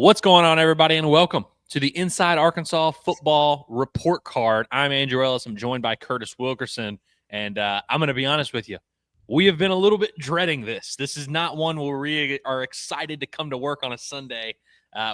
What's going on, everybody, and welcome to the Inside Arkansas Football Report Card. I'm Andrew Ellis. I'm joined by Curtis Wilkerson, and I'm going to be honest with you. We have been a little bit dreading this. This is not one where we are excited to come to work on a Sunday.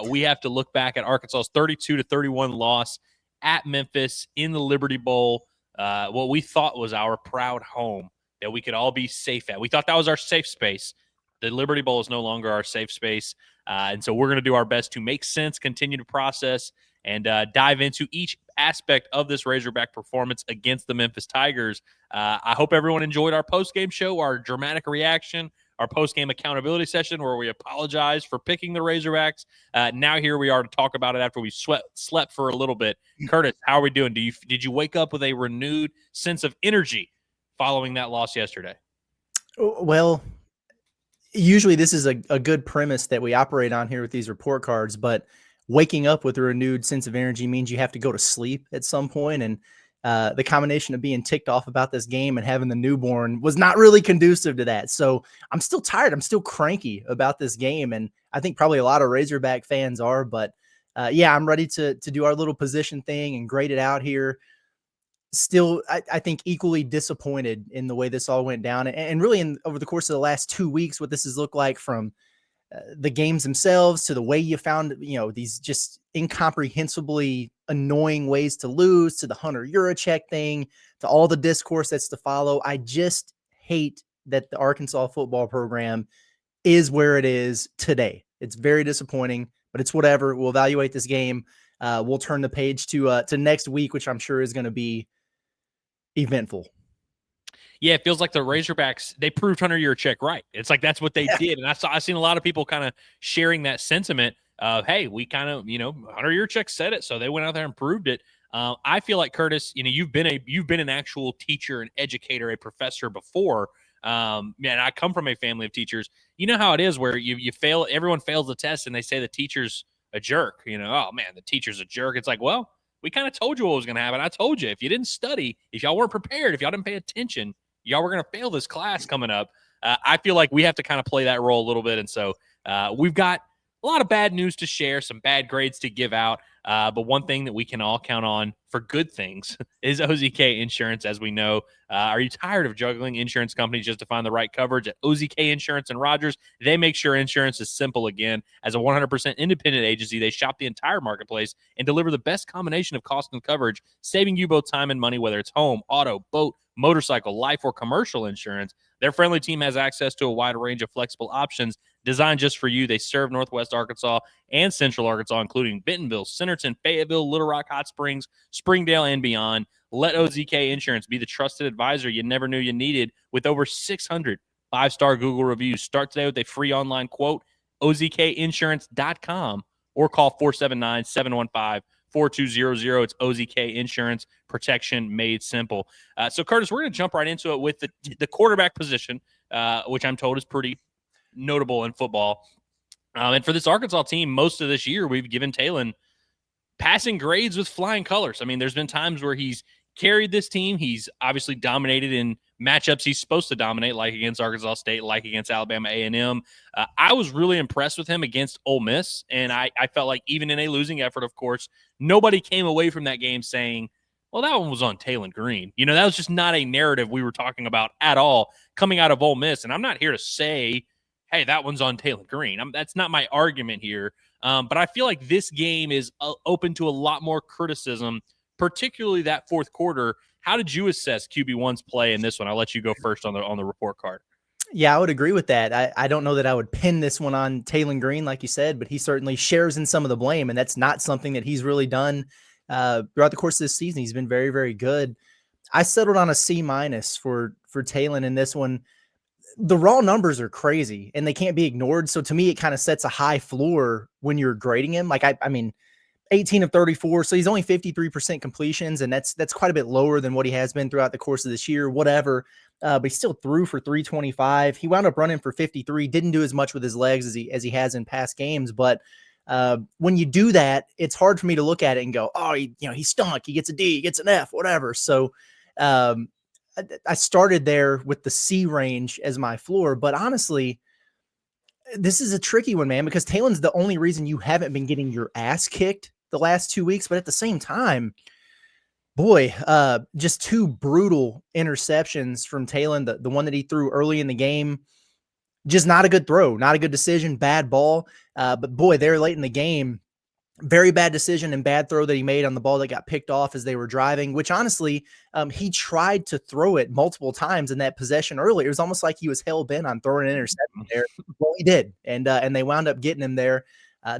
We have to look back at Arkansas's 32-31 loss at Memphis in the Liberty Bowl, what we thought was our proud home that we could all be safe at. We thought that was our safe space. The Liberty Bowl is no longer our safe space. And so we're going to do our best to make sense, continue to process, and dive into each aspect of this Razorback performance against the Memphis Tigers. I hope everyone enjoyed our post-game show, our dramatic reaction, our post-game accountability session where we apologize for picking the Razorbacks. Now here we are to talk about it after we slept for a little bit. Curtis, how are we doing? Did you wake up with a renewed sense of energy following that loss yesterday? Well, usually this is a good premise that we operate on here with these report cards, but waking up with a renewed sense of energy means you have to go to sleep at some point. And the combination of being ticked off about this game and having the newborn was not really conducive to that. So I'm still tired. I'm still cranky about this game. And I think probably a lot of Razorback fans are, but yeah, I'm ready to do our little position thing and grade it out here. Still, I think equally disappointed in the way this all went down, and really over the course of the last 2 weeks, what this has looked like from the games themselves to the way you found, these just incomprehensibly annoying ways to lose, to the Hunter Yurachek thing, to all the discourse that's to follow. I just hate that the Arkansas football program is where it is today. It's very disappointing, but it's whatever. We'll evaluate this game. We'll turn the page to next week, which I'm sure is going to be eventful. Yeah, it feels like the Razorbacks, they proved Hunter Yurachek right. It's like that's what they did. And I've seen a lot of people kind of sharing that sentiment of, hey, we kind of, Hunter Yurachek said it, so they went out there and proved it. I feel like, Curtis, you've been an actual teacher, an educator, a professor before. And I come from a family of teachers. You know how it is where you fail, everyone fails the test and they say the teacher's a jerk. Oh man, the teacher's a jerk. It's like, well, we kind of told you what was going to happen. I told you, if you didn't study, if y'all weren't prepared, if y'all didn't pay attention, y'all were going to fail this class coming up. I feel like we have to kind of play that role a little bit. And so we've got a lot of bad news to share, some bad grades to give out. But one thing that we can all count on for good things is OZK Insurance, as we know. Are you tired of juggling insurance companies just to find the right coverage? At OZK Insurance and Rogers, they make sure insurance is simple again. As a 100% independent agency, they shop the entire marketplace and deliver the best combination of cost and coverage, saving you both time and money, whether it's home, auto, boat, motorcycle, life, or commercial insurance. Their friendly team has access to a wide range of flexible options designed just for you. They serve Northwest Arkansas and Central Arkansas, including Bentonville, Centerton, Fayetteville, Little Rock, Hot Springs, Springdale, and beyond. Let OZK Insurance be the trusted advisor you never knew you needed with over 600 five-star Google reviews. Start today with a free online quote, ozkinsurance.com, or call 479-715-4200. It's OZK Insurance, protection made simple. So, Curtis, we're going to jump right into it with the quarterback position, which I'm told is pretty notable in football. And for this Arkansas team, most of this year, we've given Talon passing grades with flying colors. I mean, there's been times where he's carried this team. He's obviously dominated in matchups he's supposed to dominate, like against Arkansas State, like against Alabama A&M. I was really impressed with him against Ole Miss, and I felt like even in a losing effort, of course, nobody came away from that game saying, well, that one was on Talon Green. That was just not a narrative we were talking about at all coming out of Ole Miss. And I'm not here to say, hey, that one's on Talon Green. That's not my argument here. But I feel like this game is open to a lot more criticism, particularly that fourth quarter. How did you assess QB1's play in this one? I'll let you go first on the report card. Yeah, I would agree with that. I don't know that I would pin this one on Talon Green, like you said, but he certainly shares in some of the blame, and that's not something that he's really done throughout the course of this season. He's been very, very good. I settled on a C- for Talon in this one. The raw numbers are crazy and they can't be ignored. So to me, it kind of sets a high floor when you're grading him. Like, I mean, 18 of 34. So he's only 53% completions. And that's quite a bit lower than what he has been throughout the course of this year, whatever. But he still threw for 325. He wound up running for 53, didn't do as much with his legs as he has in past games. But when you do that, it's hard for me to look at it and go, oh, he stunk. He gets a D, he gets an F, whatever. So, I started there with the C range as my floor, but honestly, This is a tricky one, man, because Talen's the only reason you haven't been getting your ass kicked the last 2 weeks. But at the same time, boy, just two brutal interceptions from Talen. The one that he threw early in the game, just not a good throw, not a good decision, bad ball. But boy, there late in the game, very bad decision and bad throw that he made on the ball that got picked off as they were driving, which honestly, he tried to throw it multiple times in that possession earlier. It was almost like he was hell-bent on throwing an interception there. Well, he did, and they wound up getting him there.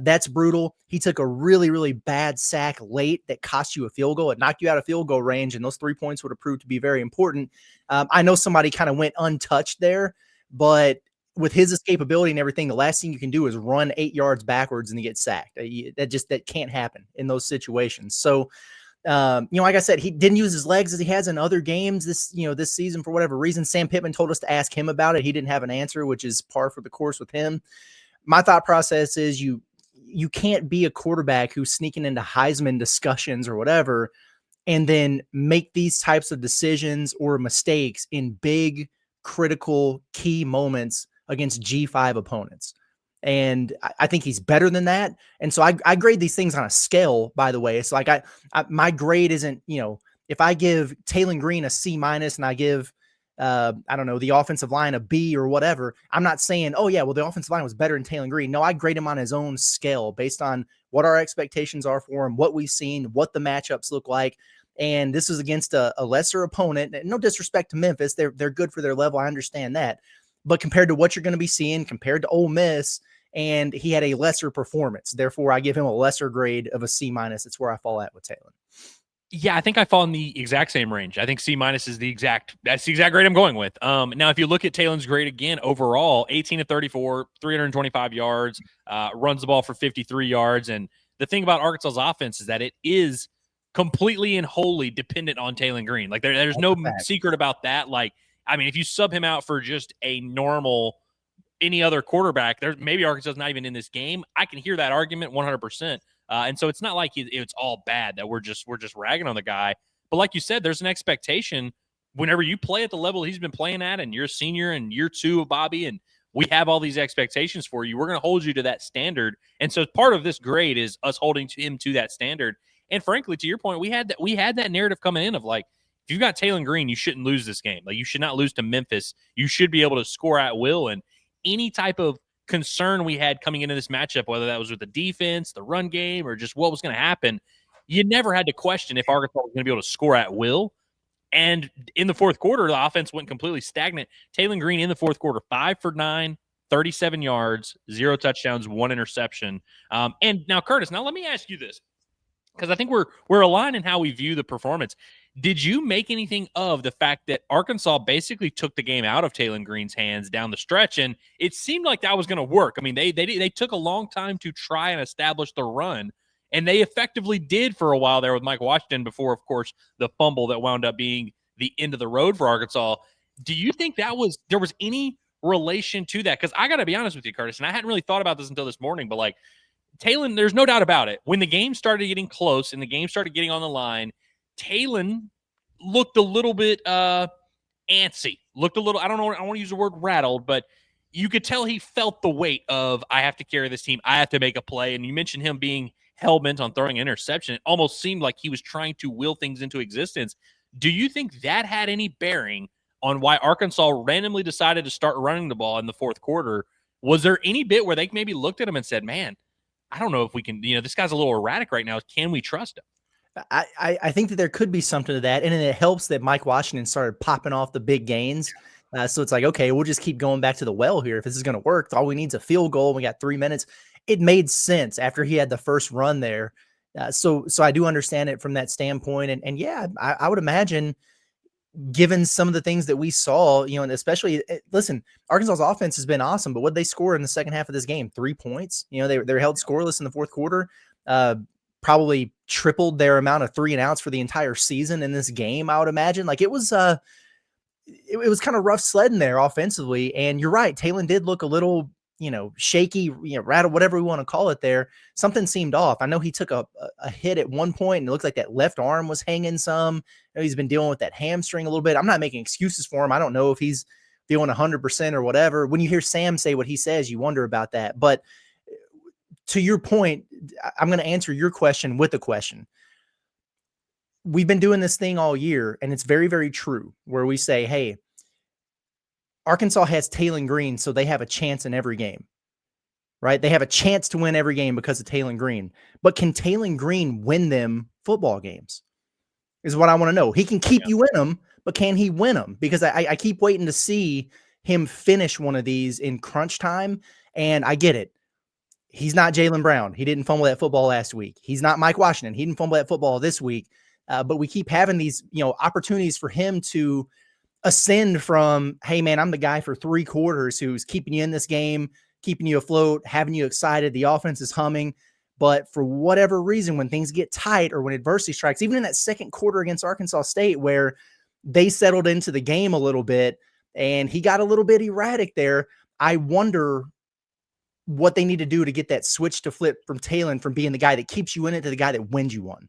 That's brutal. He took a really, really bad sack late that cost you a field goal. It knocked you out of field goal range, and those 3 points would have proved to be very important. I know somebody kind of went untouched there, but with his escapability and everything, the last thing you can do is run 8 yards backwards and you get sacked. That can't happen in those situations. So, like I said, he didn't use his legs as he has in other games this season for whatever reason. Sam Pittman told us to ask him about it. He didn't have an answer, which is par for the course with him. My thought process is you can't be a quarterback who's sneaking into Heisman discussions or whatever, and then make these types of decisions or mistakes in big, critical, key moments against G5 opponents. And I think he's better than that. And so I grade these things on a scale, by the way. It's like my grade isn't, if I give Taylen Green a C- and I give, I don't know, the offensive line a B or whatever, I'm not saying, oh yeah, well, the offensive line was better than Taylen Green. No, I grade him on his own scale based on what our expectations are for him, what we've seen, what the matchups look like. And this is against a lesser opponent. No disrespect to Memphis. They're good for their level. I understand that. But compared to what you're going to be seeing, compared to Ole Miss, and he had a lesser performance. Therefore, I give him a lesser grade of a C-. It's where I fall at with Taylen. Yeah, I think I fall in the exact same range. I think C- is that's the exact grade I'm going with. Now, if you look at Talen's grade again, overall, 18 of 34, 325 yards, runs the ball for 53 yards. And the thing about Arkansas's offense is that it is completely and wholly dependent on Taylen Green. Like there's no secret about that. Like, I mean, if you sub him out for just a normal any other quarterback, there's maybe Arkansas is not even in this game. I can hear that argument 100%. And so it's not like it's all bad that we're just ragging on the guy. But like you said, there's an expectation whenever you play at the level he's been playing at, and you're a senior in year 2 of Bobby, and we have all these expectations for you. We're going to hold you to that standard. And so part of this grade is us holding him to that standard. And frankly, to your point, we had that narrative coming in of like, if you've got Taylen Green, you shouldn't lose this game. Like, you should not lose to Memphis. You should be able to score at will. And any type of concern we had coming into this matchup, whether that was with the defense, the run game, or just what was going to happen, you never had to question if Arkansas was going to be able to score at will. And in the fourth quarter, the offense went completely stagnant. Taylen Green in the fourth quarter, 5 for 9, 37 yards, 0 touchdowns, 1 interception. And now, Curtis, let me ask you this, because I think we're aligned in how we view the performance. Did you make anything of the fact that Arkansas basically took the game out of Taylen Green's hands down the stretch, and it seemed like that was going to work? I mean, they took a long time to try and establish the run, and they effectively did for a while there with Mike Washington before, of course, the fumble that wound up being the end of the road for Arkansas. Do you think there was any relation to that? Because I got to be honest with you, Curtis, and I hadn't really thought about this until this morning, but like, Taylen, there's no doubt about it. When the game started getting close and the game started getting on the line, Taylen looked a little bit antsy. Looked a little, I don't know, I don't want to use the word rattled, but you could tell he felt the weight of, I have to carry this team. I have to make a play. And you mentioned him being hell-bent on throwing an interception. It almost seemed like he was trying to will things into existence. Do you think that had any bearing on why Arkansas randomly decided to start running the ball in the fourth quarter? Was there any bit where they maybe looked at him and said, man, I don't know if we can, this guy's a little erratic right now. Can we trust him? I think that there could be something to that. And it helps that Mike Washington started popping off the big gains. So it's like, okay, we'll just keep going back to the well here. If this is going to work, all we need is a field goal. We got 3 minutes. It made sense after he had the first run there. So I do understand it from that standpoint. And yeah, I would imagine, given some of the things that we saw, and especially, listen, Arkansas's offense has been awesome, but what they score in the second half of this game? 3 points. They're held scoreless in the fourth quarter. Probably tripled their amount of 3-and-outs for the entire season in this game, I would imagine. Like, it was kind of rough sledding there offensively. And you're right, Taylen did look a little, shaky, rattled, whatever we want to call it there. Something seemed off. I know he took a hit at one point, and it looked like that left arm was hanging some. He's been dealing with that hamstring a little bit. I'm not making excuses for him. I don't know if he's feeling 100% or whatever. When you hear Sam say what he says, you wonder about that. But to your point, I'm going to answer your question with a question. We've been doing this thing all year, and it's very, very true, where we say, hey, Arkansas has Taylen Green, so they have a chance in every game, right? They have a chance to win every game because of Taylen Green. But can Taylen Green win them football games is what I want to know. He can keep you in them, but can he win them? Because I keep waiting to see him finish one of these in crunch time, and I get it. He's not Jaylen Brown. He didn't fumble that football last week. He's not Mike Washington. He didn't fumble that football this week. But we keep having these, opportunities for him to ascend from, hey, man, I'm the guy for 3 quarters who's keeping you in this game, keeping you afloat, having you excited. The offense is humming. But for whatever reason, when things get tight or when adversity strikes, even in that second quarter against Arkansas State, where they settled into the game a little bit and he got a little bit erratic there, I wonder what they need to do to get that switch to flip from Taylen from being the guy that keeps you in it to the guy that wins you one.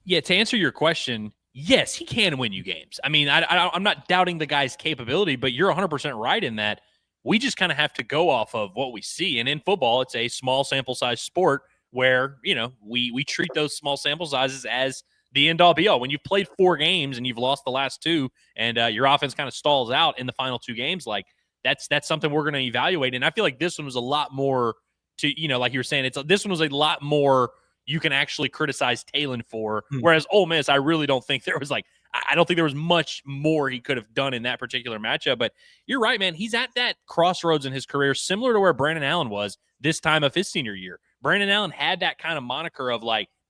Yeah, to answer your question, yes, he can win you games. I mean, I'm not doubting the guy's capability, but you're 100% right in that we just kind of have to go off of what we see. And in football, it's a small sample size sport where, we treat those small sample sizes as the end all be all. When you've played 4 games and you've lost the last 2 and your offense kind of stalls out in the final 2 games, like that's something we're going to evaluate. And I feel like this one was a lot more to, like you were saying, this one was a lot more you can actually criticize Taylen for. Whereas Ole Miss, I really don't think there was I don't think there was much more he could have done in that particular matchup. But you're right, man. He's at that crossroads in his career, similar to where Brandon Allen was this time of his senior year. Brandon Allen had that kind of moniker of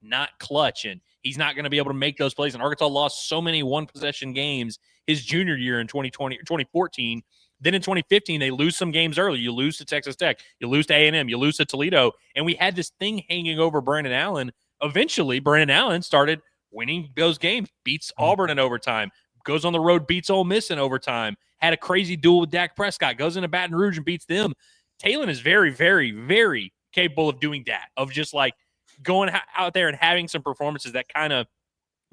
not clutch, and he's not going to be able to make those plays. And Arkansas lost so many one-possession games his junior year in 2020 or 2014. Then in 2015, they lose some games early. You lose to Texas Tech. You lose to A&M. You lose to Toledo. And we had this thing hanging over Brandon Allen. Eventually, Brandon Allen started winning those games, beats Auburn in overtime, goes on the road, beats Ole Miss in overtime, had a crazy duel with Dak Prescott, goes into Baton Rouge and beats them. Taylen is very, very, very capable of doing that, of just going out there and having some performances that kind of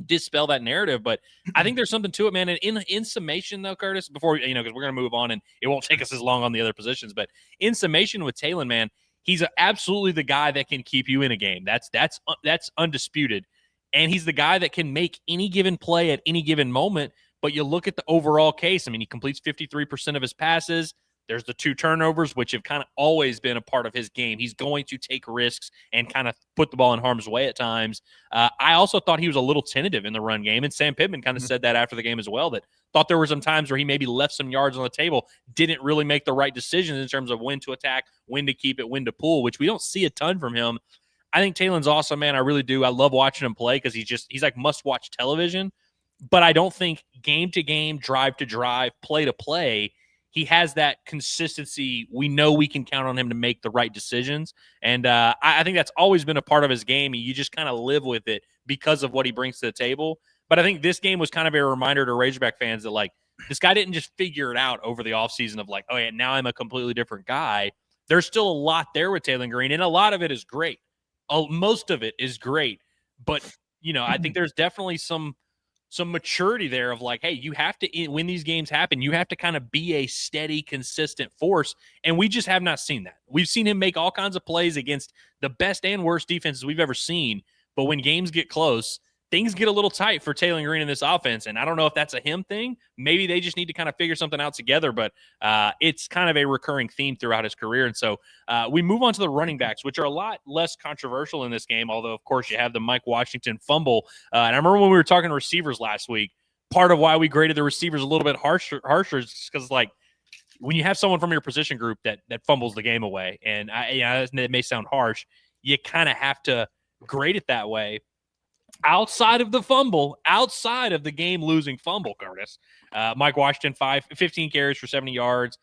dispel that narrative. But I think there's something to it, man. And in summation, though, Curtis, before because we're going to move on and it won't take us as long on the other positions, but in summation with Taylen, man, he's absolutely the guy that can keep you in a game. That's undisputed. And he's the guy that can make any given play at any given moment. But you look at the overall case, I mean, he completes 53% of his passes. There's the 2 turnovers, which have kind of always been a part of his game. He's going to take risks and kind of put the ball in harm's way at times. I also thought he was a little tentative in the run game, and Sam Pittman kind of said that after the game as well, that thought there were some times where he maybe left some yards on the table, didn't really make the right decisions in terms of when to attack, when to keep it, when to pull, which we don't see a ton from him. I think Taylen's awesome, man. I really do. I love watching him play because he's like must-watch television, but I don't think game to game, drive to drive, play to play, he has that consistency. We know we can count on him to make the right decisions. And I think that's always been a part of his game. You just kind of live with it because of what he brings to the table. But I think this game was kind of a reminder to Razorback fans that, this guy didn't just figure it out over the offseason of oh, yeah, now I'm a completely different guy. There's still a lot there with Taylen Green, and a lot of it is great. Most of it is great. But, I think there's definitely some maturity there of hey, you have to, when these games happen, you have to kind of be a steady, consistent force. And we just have not seen that. We've seen him make all kinds of plays against the best and worst defenses we've ever seen. But when games get close, things get a little tight for Taylen Green in this offense. And I don't know if that's a him thing. Maybe they just need to kind of figure something out together, but it's kind of a recurring theme throughout his career. And so we move on to the running backs, which are a lot less controversial in this game. Although, of course, you have the Mike Washington fumble. And I remember when we were talking receivers last week, part of why we graded the receivers a little bit harsher is because when you have someone from your position group that fumbles the game away, and it may sound harsh, you kind of have to grade it that way. Outside of the fumble, outside of the game-losing fumble, Curtis, Mike Washington, 15 carries for 70 yards.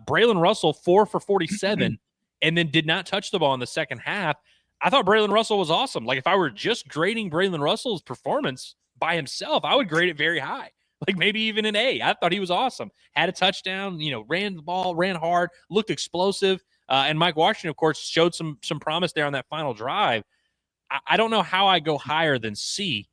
Braylon Russell, 4 for 47, and then did not touch the ball in the second half. I thought Braylon Russell was awesome. If I were just grading Braylon Russell's performance by himself, I would grade it very high, maybe even an A. I thought he was awesome. Had a touchdown, ran the ball, ran hard, looked explosive. And Mike Washington, of course, showed some promise there on that final drive. I don't know how I go higher than C,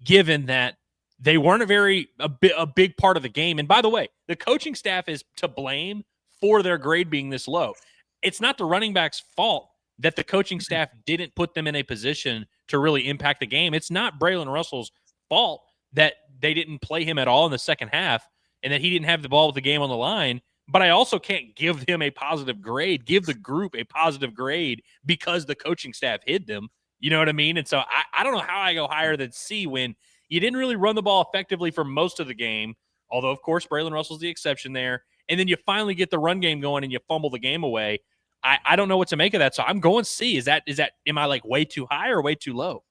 given that they weren't a big part of the game. And by the way, the coaching staff is to blame for their grade being this low. It's not the running back's fault that the coaching staff didn't put them in a position to really impact the game. It's not Braylon Russell's fault that they didn't play him at all in the second half and that he didn't have the ball with the game on the line. But I also can't give him a positive grade, give the group a positive grade because the coaching staff hid them. You know what I mean? And so I don't know how I go higher than C when you didn't really run the ball effectively for most of the game, although, of course, Braylon Russell's the exception there. And then you finally get the run game going and you fumble the game away. I don't know what to make of that. So I'm going C. Is that am I like way too high or way too low?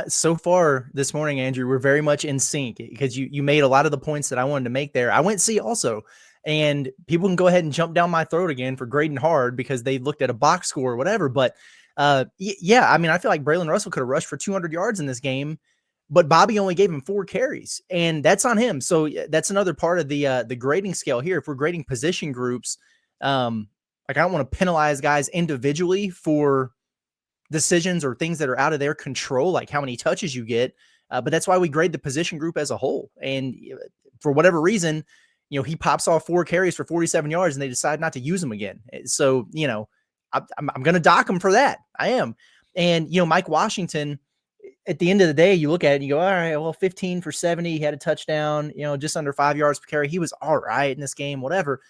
So far this morning, Andrew, we're very much in sync because you made a lot of the points that I wanted to make there. I went C also. And people can go ahead and jump down my throat again for grading hard because they looked at a box score or whatever. But yeah, I mean, I feel like Braylon Russell could have rushed for 200 yards in this game, but Bobby only gave him 4 carries, and that's on him. So that's another part of the grading scale here. If we're grading position groups, like I don't want to penalize guys individually for decisions or things that are out of their control, like how many touches you get. But that's why we grade the position group as a whole. And for whatever reason, he pops off 4 carries for 47 yards and they decide not to use him again. So, I'm going to dock him for that. I am. And, Mike Washington, at the end of the day, you look at it and you go, all right, well, 15 for 70, he had a touchdown, just under 5 yards per carry. He was all right in this game, whatever.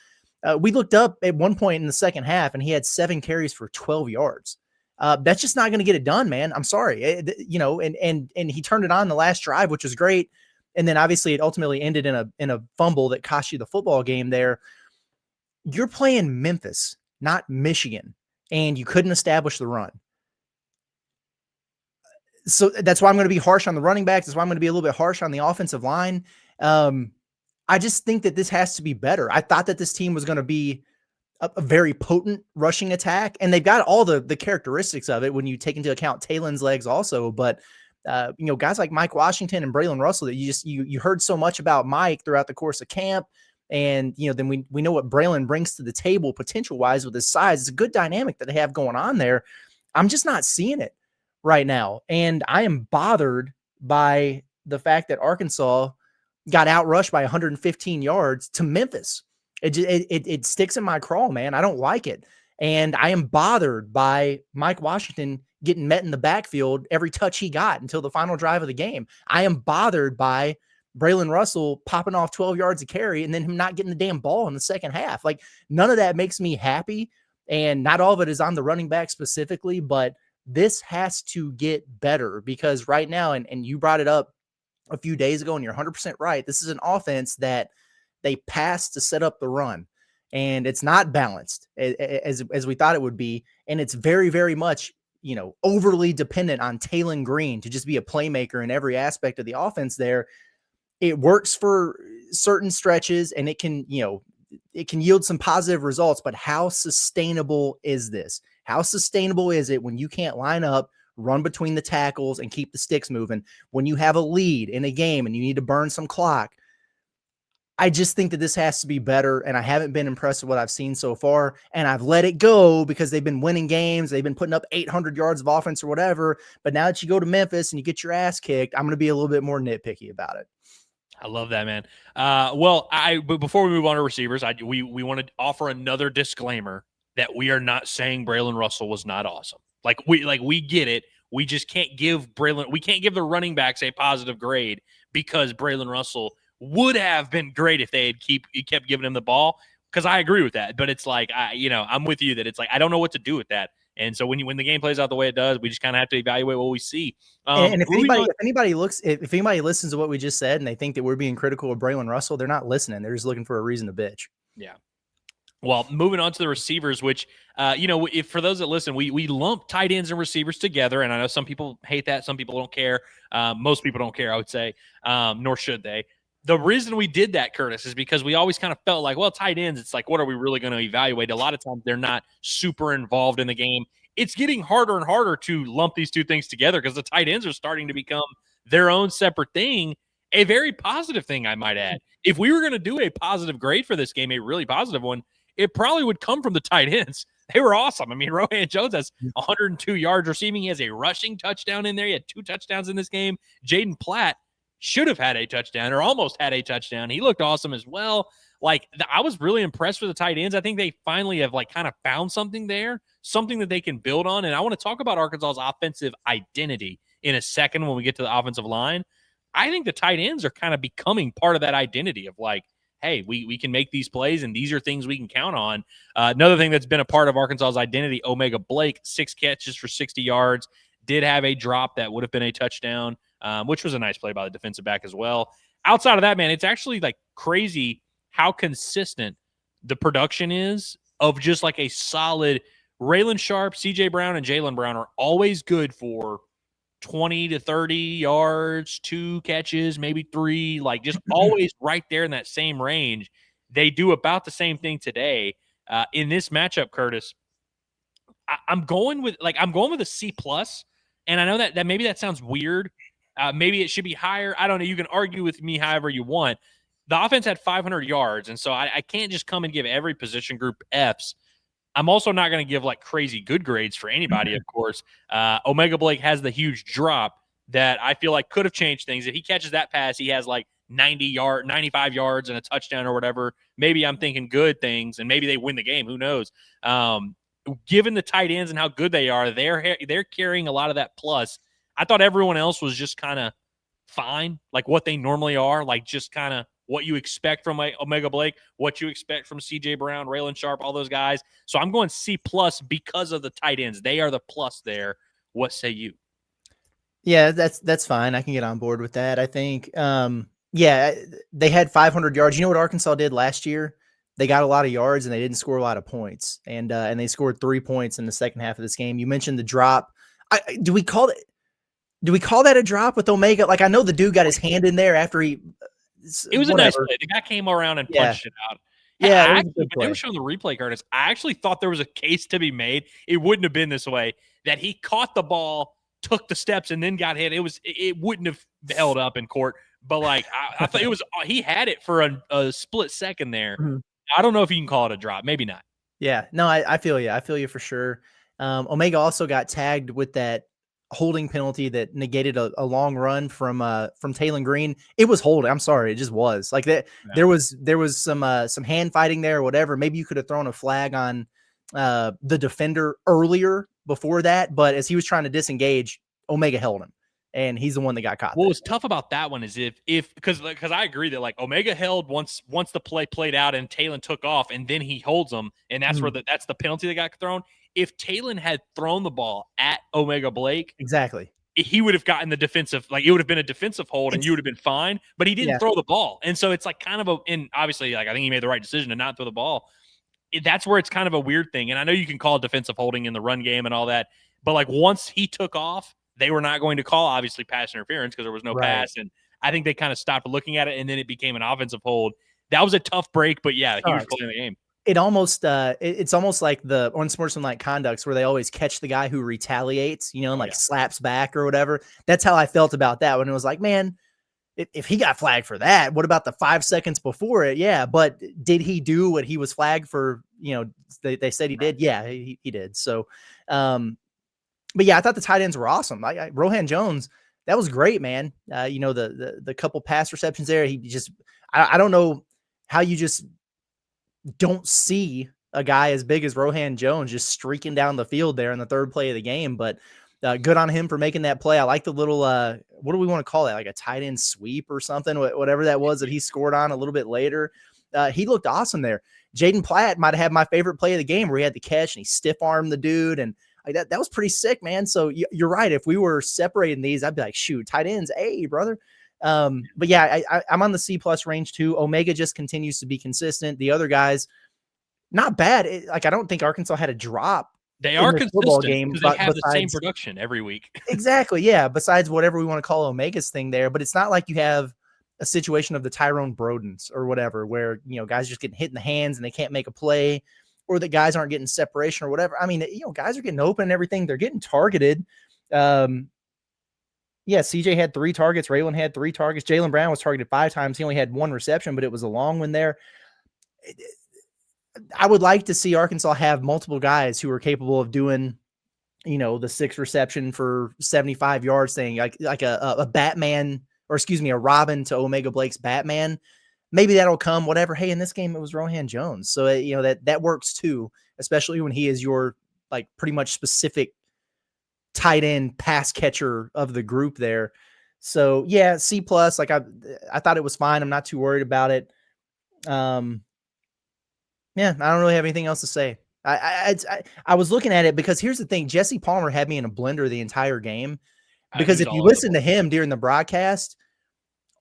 We looked up at one point in the second half and he had 7 carries for 12 yards. That's just not going to get it done, man. I'm sorry. And he turned it on the last drive, which was great. And then obviously it ultimately ended in a fumble that cost you the football game there. You're playing Memphis, not Michigan, and you couldn't establish the run. So that's why I'm going to be harsh on the running backs. That's why I'm going to be a little bit harsh on the offensive line. I just think that this has to be better. I thought that this team was going to be a very potent rushing attack, and they've got all the characteristics of it when you take into account Taylon's legs also, but guys like Mike Washington and Braylon Russell that you heard so much about Mike throughout the course of camp. And, then we know what Braylon brings to the table potential wise with his size. It's a good dynamic that they have going on there. I'm just not seeing it right now. And I am bothered by the fact that Arkansas got outrushed by 115 yards to Memphis. It sticks in my craw, man. I don't like it. And I am bothered by Mike Washington getting met in the backfield every touch he got until the final drive of the game. I am bothered by Braylon Russell popping off 12 yards a carry and then him not getting the damn ball in the second half. Like, none of that makes me happy. And not all of it is on the running back specifically, but this has to get better because right now, and you brought it up a few days ago and you're 100% right. This is an offense that they pass to set up the run. And it's not balanced as we thought it would be. And it's very, very much, overly dependent on Taylon Green to just be a playmaker in every aspect of the offense there. It works for certain stretches and it can yield some positive results, but how sustainable is this? How sustainable is it when you can't line up, run between the tackles and keep the sticks moving? When you have a lead in a game and you need to burn some clock, I just think that this has to be better, and I haven't been impressed with what I've seen so far, and I've let it go because they've been winning games. They've been putting up 800 yards of offense or whatever, but now that you go to Memphis and you get your ass kicked, I'm going to be a little bit more nitpicky about it. I love that, man. But before we move on to receivers, we want to offer another disclaimer that we are not saying Braylon Russell was not awesome. We get it. We just can't give the running backs a positive grade because Braylon Russell would have been great if they had kept giving him the ball, because I agree with that. But it's like, I'm with you that it's like I don't know what to do with that. And so when the game plays out the way it does, we just kind of have to evaluate what we see. And if anybody listens to what we just said and they think that we're being critical of Braylon Russell, they're not listening. They're just looking for a reason to bitch. Yeah. Well, moving on to the receivers, which, if for those that listen, we lump tight ends and receivers together. And I know some people hate that. Some people don't care. Most people don't care, I would say, nor should they. The reason we did that, Curtis, is because we always kind of felt like, well, tight ends, it's like, what are we really going to evaluate? A lot of times they're not super involved in the game. It's getting harder and harder to lump these two things together because the tight ends are starting to become their own separate thing, a very positive thing, I might add. If we were going to do a positive grade for this game, a really positive one, it probably would come from the tight ends. They were awesome. I mean, Rohan Jones has 102 yards receiving. He has a rushing touchdown in there. He had 2 touchdowns in this game. Jaden Platt should have had a touchdown or almost had a touchdown. He looked awesome as well. Like, I was really impressed with the tight ends. I think they finally have like kind of found something there, something that they can build on. And I want to talk about Arkansas's offensive identity in a second when we get to the offensive line. I think the tight ends are kind of becoming part of that identity of like, hey, we can make these plays and these are things we can count on. Another thing that's been a part of Arkansas's identity, Omega Blake, 6 catches for 60 yards, did have a drop that would have been a touchdown, which was a nice play by the defensive back as well. Outside of that, man, it's actually like crazy how consistent the production is of just like a solid Raylan Sharp, CJ Brown, and Jalen Brown are always good for 20 to 30 yards, 2 catches, maybe 3, like just always right there in that same range. They do about the same thing today. In this matchup, Curtis, I'm going with a C plus, and I know that maybe that sounds weird. Maybe it should be higher. I don't know. You can argue with me however you want. The offense had 500 yards, and so I can't just come and give every position group Fs. I'm also not going to give like crazy good grades for anybody, of course. Omega Blake has the huge drop that I feel like could have changed things. If he catches that pass, he has like 95 yards and a touchdown or whatever. Maybe I'm thinking good things, and maybe they win the game. Who knows? Given the tight ends and how good they are, they're carrying a lot of that plus. I thought everyone else was just kind of fine, like what they normally are, like just kind of what you expect from Omega Blake, what you expect from CJ Brown, Raylan Sharp, all those guys. So I'm going C plus because of the tight ends. They are the plus there. What say you? Yeah, that's fine. I can get on board with that. I think, yeah, they had 500 yards. You know what Arkansas did last year? They got a lot of yards and they didn't score a lot of points. And they scored 3 points in the second half of this game. You mentioned the drop. Do we call that a drop with Omega? Like, I know the dude got his hand in there after he. It was a nice play. The guy came around and punched it out. Yeah, when they were showing the replay, Curtis, I actually thought there was a case to be made. It wouldn't have been this way, that he caught the ball, took the steps, and then got hit. It wouldn't have held up in court. But like I thought he had it for a split second there. Mm-hmm. I don't know if you can call it a drop. Maybe not. Yeah, no, I feel you. I feel you for sure. Omega also got tagged with that holding penalty that negated a long run from Taylon Green. It was holding. I'm sorry. It just was like that. Yeah. There was some hand fighting there or whatever. Maybe you could have thrown a flag on the defender earlier before that. But as he was trying to disengage, Omega held him and he's the one that got caught. What was tough about that one is because I agree that like Omega held once the play played out and Taylon took off and then he holds him. And that's where that's the penalty that got thrown. If Taylon had thrown the ball at Omega Blake, exactly, he would have gotten the defensive, like it would have been a defensive hold and you would have been fine, but he didn't throw the ball. And so it's like kind of and obviously like I think he made the right decision to not throw the ball. That's where it's kind of a weird thing. And I know you can call defensive holding in the run game and all that, but like once he took off, they were not going to call obviously pass interference because there was no pass. And I think they kind of stopped looking at it and then it became an offensive hold. That was a tough break, but yeah, he was playing the game. It almost it's almost like the unsportsmanlike conducts where they always catch the guy who retaliates, you know, and like slaps back or whatever. That's how I felt about that when it was like, man, if he got flagged for that, what about the 5 seconds before it? Yeah, but did he do what he was flagged for? You know, they said he did. Yeah, he did. So, but yeah, I thought the tight ends were awesome. Rohan Jones, that was great, man. You know, the couple pass receptions there. He just, I don't know how you just don't see a guy as big as Rohan Jones just streaking down the field there in the third play of the game. But good on him for making that play. I like the little, what do we want to call that? Like a tight end sweep or something, whatever that was that he scored on a little bit later. He looked awesome there. Jaden Platt might have had my favorite play of the game where he had the catch and he stiff armed the dude. And like that was pretty sick, man. So you're right. If we were separating these, I'd be like, shoot, tight ends. Hey, brother. But yeah, I'm on the C plus range too. Omega just continues to be consistent. The other guys, not bad. I don't think Arkansas had a drop. They are consistent because they have the same production every week. Exactly. Yeah. Besides whatever we want to call Omega's thing there, but it's not like you have a situation of the Tyrone Brodens or whatever, where, you know, guys just getting hit in the hands and they can't make a play, or that guys aren't getting separation or whatever. I mean, you know, guys are getting open and everything. They're getting targeted. Yeah, CJ had 3 targets. Raylan had 3 targets. Jalen Brown was targeted 5 times. He only had 1 reception, but it was a long one there. I would like to see Arkansas have multiple guys who are capable of doing, you know, the 6 reception for 75 yards thing, like a Batman or excuse me, a Robin to Omega Blake's Batman. Maybe that'll come, whatever. Hey, in this game, it was Rohan Jones. So, you know, that works too, especially when he is your like pretty much specific tight end pass catcher of the group there. So yeah, C+, like I thought it was fine. I'm not too worried about it. Yeah, I don't really have anything else to say. I was looking at it because here's the thing. Jesse Palmer had me in a blender the entire game because if you listen to him during the broadcast,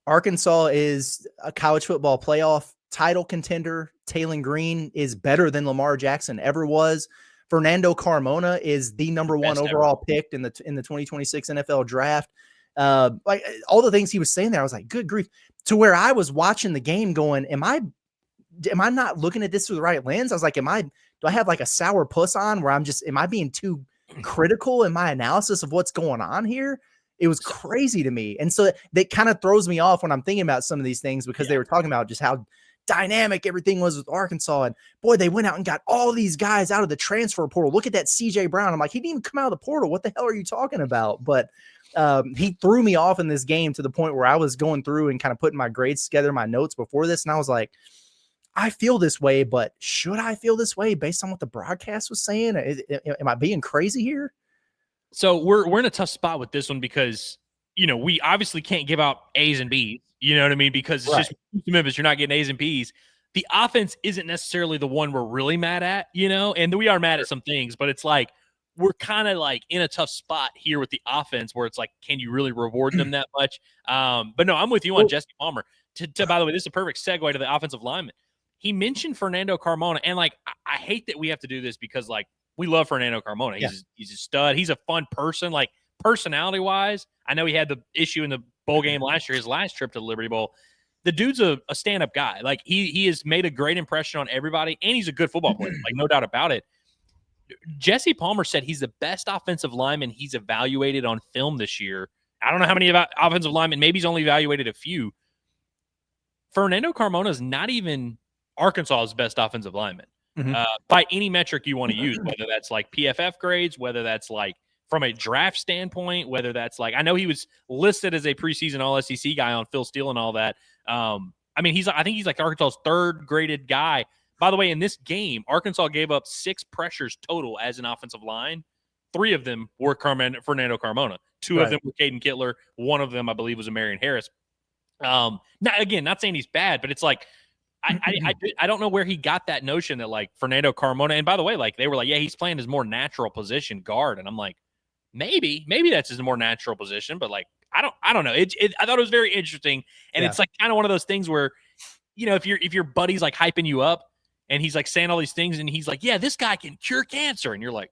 Arkansas is a college football playoff title contender. Taylon Green is better than Lamar Jackson ever was. Fernando Carmona is the number one overall pick in the 2026 NFL draft. Like all the things he was saying there, I was like, good grief. To where I was watching the game going, am I not looking at this through the right lens? I was like, do I have like a sour puss on where am I being too critical in my analysis of what's going on here? It was crazy to me. And so that kind of throws me off when I'm thinking about some of these things because they were talking about just how dynamic everything was with Arkansas. And boy, they went out and got all these guys out of the transfer portal. Look at that CJ Brown. I'm like, he didn't even come out of the portal. What the hell are you talking about? But he threw me off in this game to the point where I was going through and kind of putting my grades together, my notes before this. And I was like, I feel this way, but should I feel this way based on what the broadcast was saying? Am I being crazy here? So we're in a tough spot with this one because, you know, we obviously can't give out A's and B's, you know what I mean? Because it's just Memphis, you're not getting A's and B's. The offense isn't necessarily the one we're really mad at, you know, and we are mad at some things, but it's like, we're kind of like in a tough spot here with the offense where it's like, can you really reward them that much? But no, I'm with you on Jesse Palmer. By the way, this is a perfect segue to the offensive lineman. He mentioned Fernando Carmona, and like, I hate that we have to do this because like, we love Fernando Carmona. He's a stud. He's a fun person. Like personality wise, I know he had the issue in the bowl game last year, his last trip to the Liberty Bowl. The dude's a stand-up guy. Like he has made a great impression on everybody, and he's a good football player. Like no doubt about it. Jesse Palmer said he's the best offensive lineman he's evaluated on film this year. I don't know how many offensive linemen. Maybe he's only evaluated a few. Fernando Carmona is not even Arkansas's best offensive lineman. By any metric you want to use, whether that's like PFF grades, whether that's like from a draft standpoint, whether that's like, I know he was listed as a preseason All-SEC guy on Phil Steele and all that. I mean, I think he's like Arkansas's third graded guy. By the way, in this game, Arkansas gave up 6 pressures total as an offensive line. 3 of them were Fernando Carmona. 2 of them were Caden Kittler. 1 of them, I believe, was a Marion Harris. Now, again, not saying he's bad, but it's like, I don't know where he got that notion that like Fernando Carmona, and by the way, like they were like, yeah, he's playing his more natural position, guard, and I'm like, maybe that's his more natural position, but like I don't know. I thought it was very interesting, and it's like kind of one of those things where, you know, if your buddy's like hyping you up, and he's like saying all these things, and he's like, yeah, this guy can cure cancer, and you're like,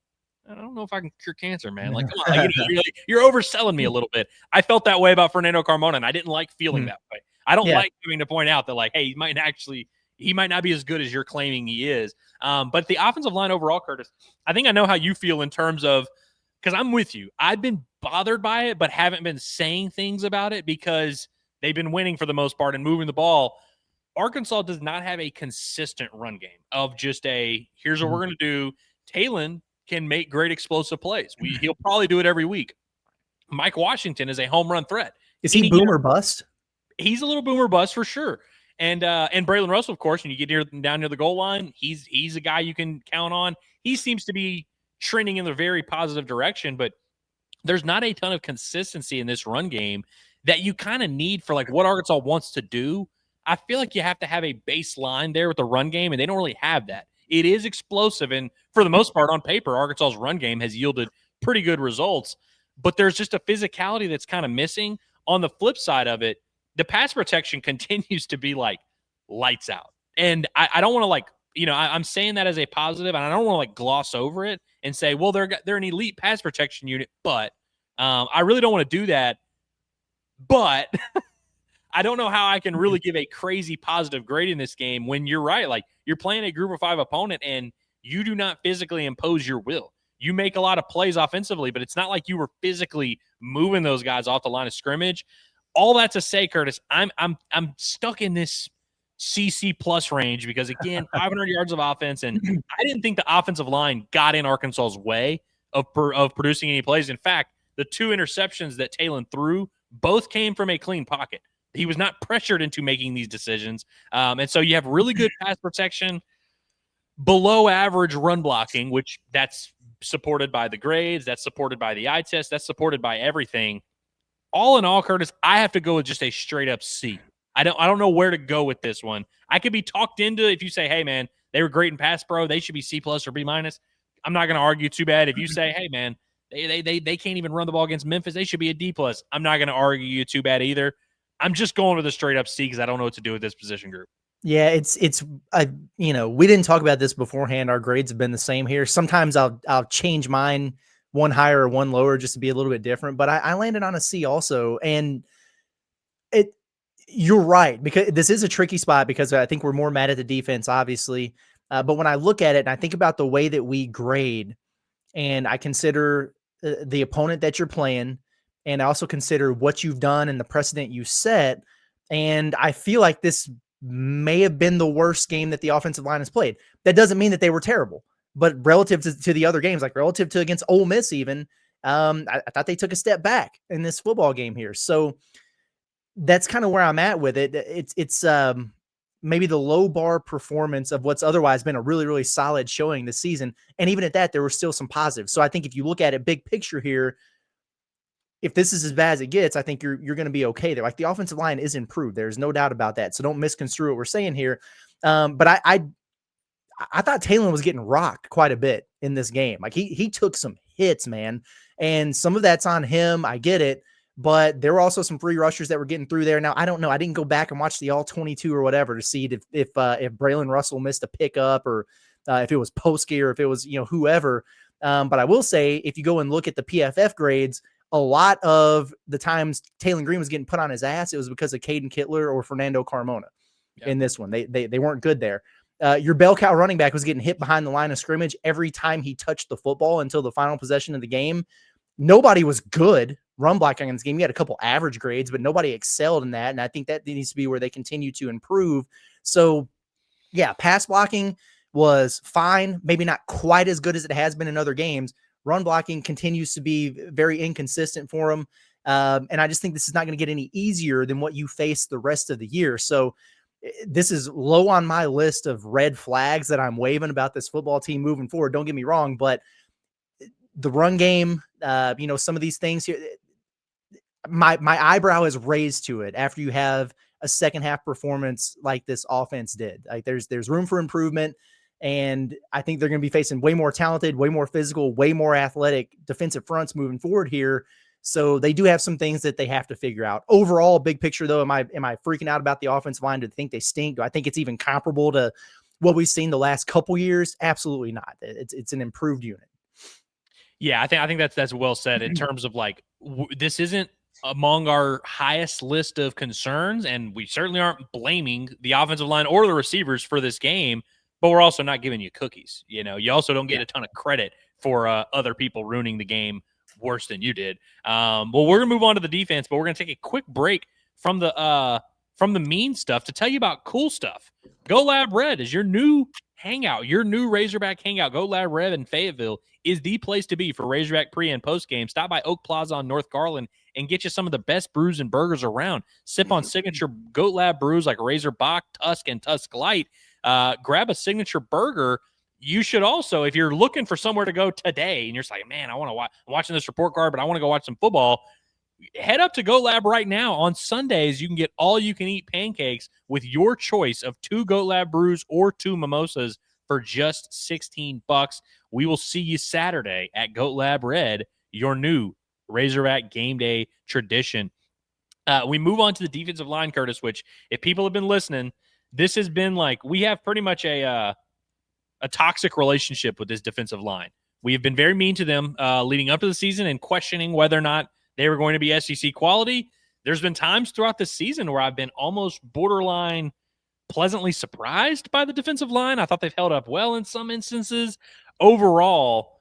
I don't know if I can cure cancer, man. Like, come on, like, you're overselling me a little bit. I felt that way about Fernando Carmona, and I didn't like feeling that way. I don't like having to point out that, like, hey, he might not be as good as you're claiming he is. But the offensive line overall, Curtis, I think I know how you feel in terms of, because I'm with you. I've been bothered by it, but haven't been saying things about it because they've been winning for the most part and moving the ball. Arkansas does not have a consistent run game of just here's what we're going to do. Taylon can make great explosive plays. He'll probably do it every week. Mike Washington is a home run threat. Is he boom or bust? He's a little boomer bust for sure. And Braylon Russell, of course, when you get down near the goal line, he's a guy you can count on. He seems to be trending in the very positive direction, but there's not a ton of consistency in this run game that you kind of need for like what Arkansas wants to do. I feel like you have to have a baseline there with the run game, and they don't really have that. It is explosive, and for the most part, on paper, Arkansas's run game has yielded pretty good results, but there's just a physicality that's kind of missing. On the flip side of it, the pass protection continues to be like lights out. And I don't want to like, you know, I'm saying that as a positive, and I don't want to like gloss over it and say, well, they're an elite pass protection unit, but I really don't want to do that. But I don't know how I can really give a crazy positive grade in this game when you're right. Like you're playing a group of 5 opponent and you do not physically impose your will. You make a lot of plays offensively, but it's not like you were physically moving those guys off the line of scrimmage. All that to say, Curtis, I'm stuck in this CC plus range because again, 500 yards of offense, and I didn't think the offensive line got in Arkansas's way of producing any plays. In fact, the 2 interceptions that Taylon threw both came from a clean pocket. He was not pressured into making these decisions. And so you have really good pass protection, below average run blocking, which that's supported by the grades, that's supported by the eye test, that's supported by everything. All in all, Curtis, I have to go with just a straight up C. I don't know where to go with this one. I could be talked into if you say, hey man, they were great in pass pro, they should be C plus or B minus. I'm not going to argue too bad. If you say, hey man, they can't even run the ball against Memphis, they should be a D plus. I'm not going to argue you too bad either. I'm just going with a straight up C because I don't know what to do with this position group. Yeah, it's you know, we didn't talk about this beforehand. Our grades have been the same here. Sometimes I'll change mine one higher or one lower just to be a little bit different, but I landed on a C also. And you're right, because this is a tricky spot because I think we're more mad at the defense, obviously. But when I look at it and I think about the way that we grade, and I consider the opponent that you're playing, and I also consider what you've done and the precedent you set, and I feel like this may have been the worst game that the offensive line has played. That doesn't mean that they were terrible, but relative to the other games, like relative to against Ole Miss even, I thought they took a step back in this football game here. So that's kind of where I'm at with it. It's maybe the low bar performance of what's otherwise been a really, really solid showing this season. And even at that, there were still some positives. So I think if you look at it big picture here, if this is as bad as it gets, I think you're going to be okay there. Like the offensive line is improved. There's no doubt about that. So don't misconstrue what we're saying here. But I thought Taylor was getting rocked quite a bit in this game. Like he took some hits, man. And some of that's on him. I get it. But there were also some free rushers that were getting through there. Now, I don't know. I didn't go back and watch the all 22 or whatever to see if Braylon Russell missed a pickup or if it was Polsky or if it was, whoever. But I will say, if you go and look at the PFF grades, a lot of the times Taylor Green was getting put on his ass, it was because of Caden Kittler or Fernando Carmona in this one. They weren't good there. Your bell cow running back was getting hit behind the line of scrimmage every time he touched the football until the final possession of the game. Nobody was good run blocking in this game. You had a couple average grades, but nobody excelled in that. And I think that needs to be where they continue to improve. So yeah, pass blocking was fine. Maybe not quite as good as it has been in other games. Run blocking continues to be very inconsistent for them. And I just think this is not going to get any easier than what you face the rest of the year. So this is low on my list of red flags that I'm waving about this football team moving forward. Don't get me wrong, but the run game, some of these things here, my eyebrow is raised to it after you have a second half performance like this offense did. Like there's room for improvement. And I think they're going to be facing way more talented, way more physical, way more athletic defensive fronts moving forward here. So they do have some things that they have to figure out. Overall, big picture though, am I freaking out about the offensive line? Do I think they stink? Do I think it's even comparable to what we've seen the last couple years? Absolutely not. It's an improved unit. Yeah, I think that's well said in terms of like this isn't among our highest list of concerns, and we certainly aren't blaming the offensive line or the receivers for this game, but we're also not giving you cookies. You also don't get a ton of credit for other people ruining the game worse than you did. Well, we're gonna move on to the defense, but we're gonna take a quick break from the mean stuff to tell you about cool stuff. Go Lab Red is your new hangout, your new Razorback hangout. Go Lab Red in Fayetteville is the place to be for Razorback pre and post game. Stop by Oak Plaza on North Garland and get you some of the best brews and burgers around. Sip on signature Goat Lab brews like Razorback, Tusk, and Tusk Light. Grab a signature burger. You should also, if you're looking for somewhere to go today and you're just like, man, I want to watch, I'm watching this report card, but I want to go watch some football, head up to Goat Lab right now. On Sundays, you can get all you can eat pancakes with your choice of 2 Goat Lab brews or 2 mimosas for just $16. We will see you Saturday at Goat Lab Red, your new Razorback game day tradition. We move on to the defensive line, Curtis, which if people have been listening, this has been like, we have pretty much a toxic relationship with this defensive line. We have been very mean to them leading up to the season and questioning whether or not they were going to be SEC quality. There's been times throughout the season where I've been almost borderline pleasantly surprised by the defensive line. I thought they've held up well in some instances. Overall,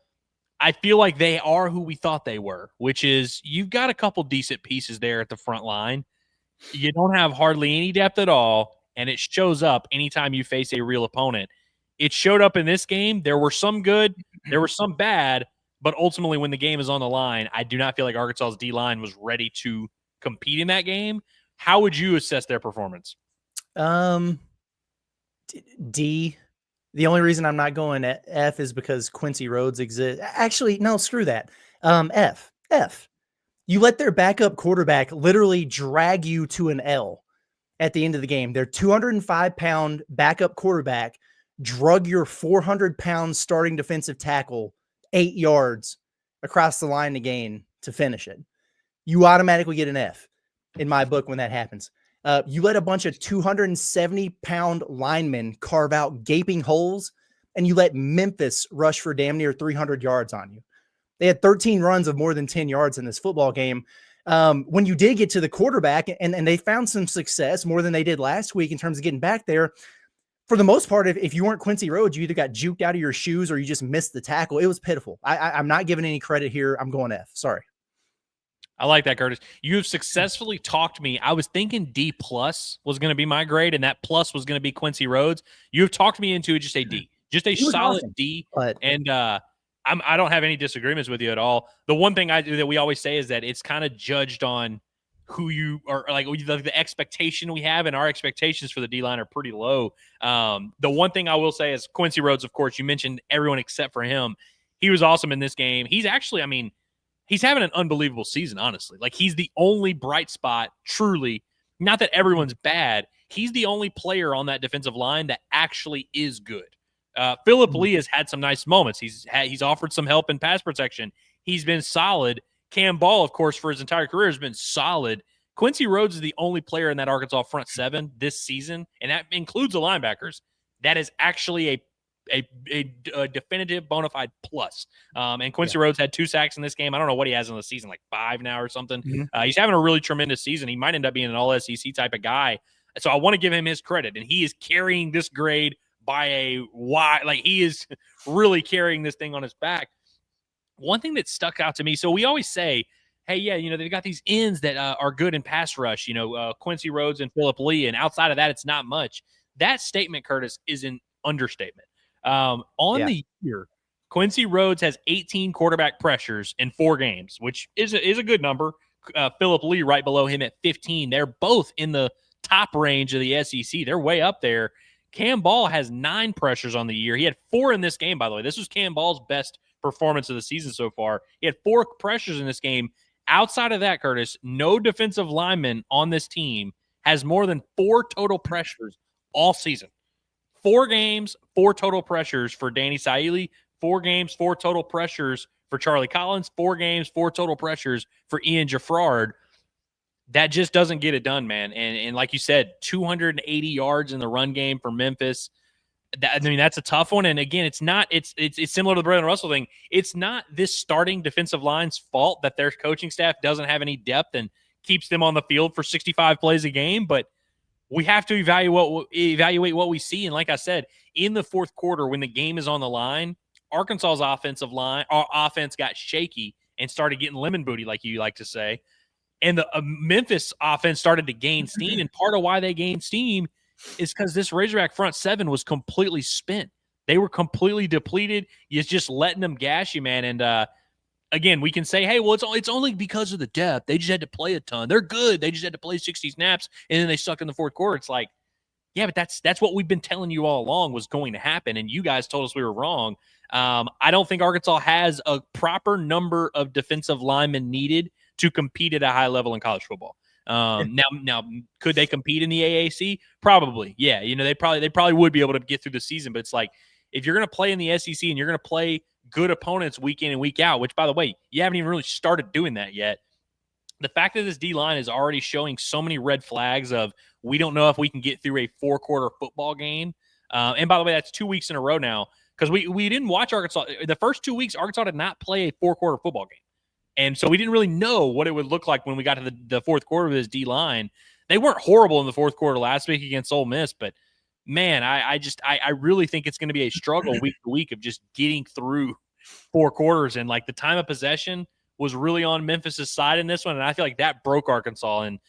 I feel like they are who we thought they were, which is you've got a couple decent pieces there at the front line. You don't have hardly any depth at all, and it shows up anytime you face a real opponent. It showed up in this game. There were some good, there were some bad, but ultimately when the game is on the line, I do not feel like Arkansas's D-line was ready to compete in that game. How would you assess their performance? D. The only reason I'm not going F is because Quincy Rhodes exists. Actually, no, screw that. F. F. You let their backup quarterback literally drag you to an L at the end of the game. Their 205-pound backup quarterback drug your 400-pound starting defensive tackle 8 yards across the line to gain to finish it. You automatically get an F in my book when that happens. You let a bunch of 270-pound linemen carve out gaping holes, and you let Memphis rush for damn near 300 yards on you. They had 13 runs of more than 10 yards in this football game. When you did get to the quarterback, and they found some success more than they did last week in terms of getting back there, for the most part, if you weren't Quincy Rhodes, you either got juked out of your shoes or you just missed the tackle. It was pitiful. I'm not giving any credit here. I'm going F. Sorry. I like that, Curtis. You have successfully talked me. I was thinking D plus was going to be my grade, and that plus was going to be Quincy Rhodes. You have talked me into just a D, just a solid awesome. D. And I don't have any disagreements with you at all. The one thing I do that we always say is that it's kind of judged on who you are, like the expectation we have, and our expectations for the D-line are pretty low. The one thing I will say is Quincy Rhodes, of course, you mentioned everyone except for him. He was awesome in this game. He's actually, I mean, he's having an unbelievable season, honestly. Like, he's the only bright spot, truly. Not that everyone's bad. He's the only player on that defensive line that actually is good. Phillip Lee has had some nice moments. He's offered some help in pass protection. He's been solid. Cam Ball, of course, for his entire career has been solid. Quincy Rhodes is the only player in that Arkansas front seven this season, and that includes the linebackers, that is actually a definitive bona fide plus. And Quincy Rhodes had 2 sacks in this game. I don't know what he has in the season, like 5 now or something. He's having a really tremendous season. He might end up being an all-SEC type of guy. So I want to give him his credit, and he is carrying this grade by a wide, like, he is really carrying this thing on his back. One thing that stuck out to me, so we always say, hey, yeah, you know, they've got these ends that are good in pass rush, you know, Quincy Rhodes and Phillip Lee, and outside of that, it's not much. That statement, Curtis, is an understatement. The year, Quincy Rhodes has 18 quarterback pressures in 4 games, which is a good number. Phillip Lee right below him at 15. They're both in the top range of the SEC. They're way up there. Cam Ball has 9 pressures on the year. He had 4 in this game, by the way. This was Cam Ball's best performance of the season so far. He had 4 pressures in this game. Outside of that, Curtis, no defensive lineman on this team has more than 4 total pressures all season. 4 games, 4 total pressures for Danny Saili. 4 games, 4 total pressures for Charlie Collins. 4 games, 4 total pressures for Ian Jaffrard. That just doesn't get it done, man. And like you said, 280 yards in the run game for Memphis. That's a tough one. And again, it's similar to the Brandon Russell thing. It's not this starting defensive line's fault that their coaching staff doesn't have any depth and keeps them on the field for 65 plays a game. But we have to evaluate what we see. And like I said, in the fourth quarter, when the game is on the line, Arkansas's offense got shaky and started getting lemon booty, like you like to say. And the Memphis offense started to gain steam. And part of why they gained steam is because this Razorback front seven was completely spent. They were completely depleted. You're just letting them gas you, man. And again, we can say, hey, well, it's only because of the depth. They just had to play a ton. They're good. They just had to play 60 snaps, and then they suck in the fourth quarter. It's like, yeah, but that's what we've been telling you all along was going to happen, and you guys told us we were wrong. I don't think Arkansas has a proper number of defensive linemen needed to compete at a high level in college football. Now, could they compete in the AAC? Probably, yeah. You know, they probably would be able to get through the season. But it's like, if you're going to play in the SEC and you're going to play good opponents week in and week out, which, by the way, you haven't even really started doing that yet. The fact that this D-line is already showing so many red flags of we don't know if we can get through a 4-quarter football game. And by the way, that's 2 weeks in a row now because we didn't watch Arkansas. The first 2 weeks, Arkansas did not play a 4-quarter football game. And so we didn't really know what it would look like when we got to the fourth quarter of this D-line. They weren't horrible in the fourth quarter last week against Ole Miss, but, man, I really think it's going to be a struggle week to week of just getting through 4 quarters. And, like, the time of possession was really on Memphis' side in this one, and I feel like that broke Arkansas. And,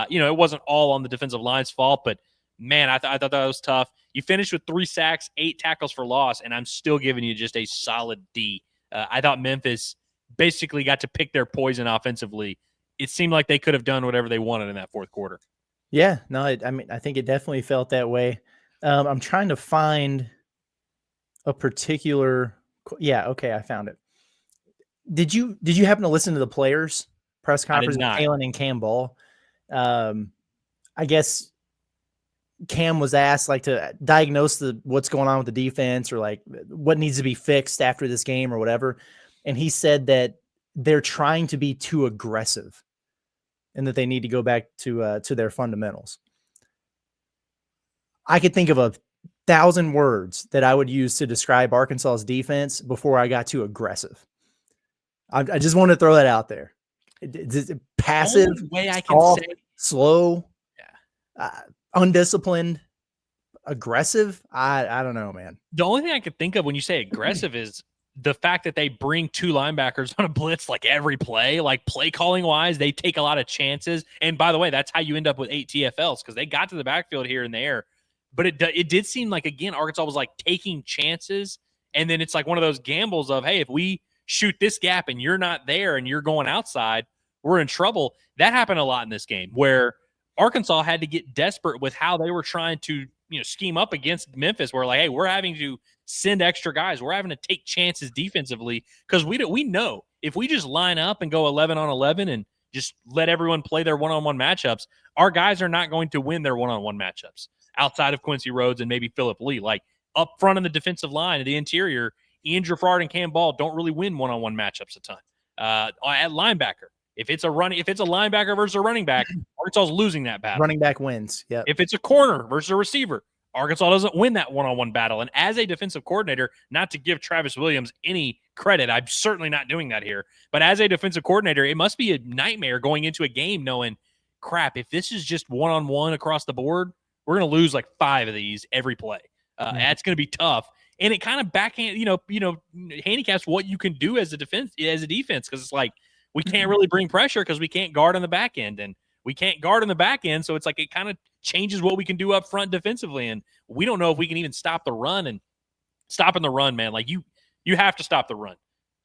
it wasn't all on the defensive line's fault, but, man, I thought that was tough. You finished with 3 sacks, 8 tackles for loss, and I'm still giving you just a solid D. I thought Memphis basically got to pick their poison offensively it seemed like they could have done whatever they wanted in that fourth quarter. Yeah, no, I mean, I think it definitely felt that way. I'm trying to find a particular. Yeah, okay, I found it. Did you happen to listen to the players' press I did conference with not. Kalen and Cam Ball? I guess Cam was asked like to diagnose what's going on with the defense or like what needs to be fixed after this game or whatever, and he said that they're trying to be too aggressive and that they need to go back to their fundamentals. I could think of 1,000 words that I would use to describe Arkansas's defense before I got too aggressive. I just want to throw that out there. It's passive, Way I can soft, say, slow, undisciplined, aggressive. I don't know, man. the only thing I could think of when you say aggressive is the fact that they bring two linebackers on a blitz like every play, like play calling wise, they take a lot of chances. And by the way, that's how you end up with 8 TFLs because they got to the backfield here and there. But it did seem like, again, Arkansas was like taking chances. And then it's like one of those gambles of, hey, if we shoot this gap and you're not there and you're going outside, we're in trouble. That happened a lot in this game where Arkansas had to get desperate with how they were trying to, scheme up against Memphis. Where like, hey, we're having to send extra guys. We're having to take chances defensively because we know if we just line up and go 11 on 11 and just let everyone play their one-on-one matchups, our guys are not going to win their one-on-one matchups outside of Quincy Rhodes and maybe Phillip Lee. Like up front on the defensive line and the interior, Ian Giffard and Cam Ball don't really win one-on-one matchups a ton. At linebacker, if it's a linebacker versus a running back, Arkansas is losing that battle. Running back wins. Yeah. If it's a corner versus a receiver, Arkansas doesn't win that one-on-one battle. And as a defensive coordinator, not to give Travis Williams any credit, I'm certainly not doing that here, but as a defensive coordinator, it must be a nightmare going into a game knowing, crap, if this is just one-on-one across the board, we're going to lose like 5 of these every play. That's going to be tough. And it kind of backhand, handicaps what you can do as a defense, because it's like we can't really bring pressure because we can't guard on the back end, and we can't guard on the back end. So it's like it kind of changes what we can do up front defensively, and we don't know if we can even stop the run. And stopping the run, man, like you have to stop the run.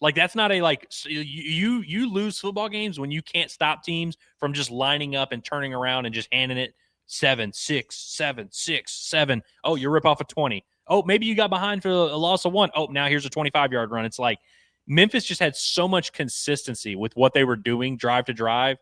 Like that's not a like you lose football games when you can't stop teams from just lining up and turning around and just handing it 7, 6, 7, 6, 7. Oh, you rip off a 20. Oh, maybe you got behind for a loss of 1. Oh, now here's a 25-yard run. It's like Memphis just had so much consistency with what they were doing drive to drive.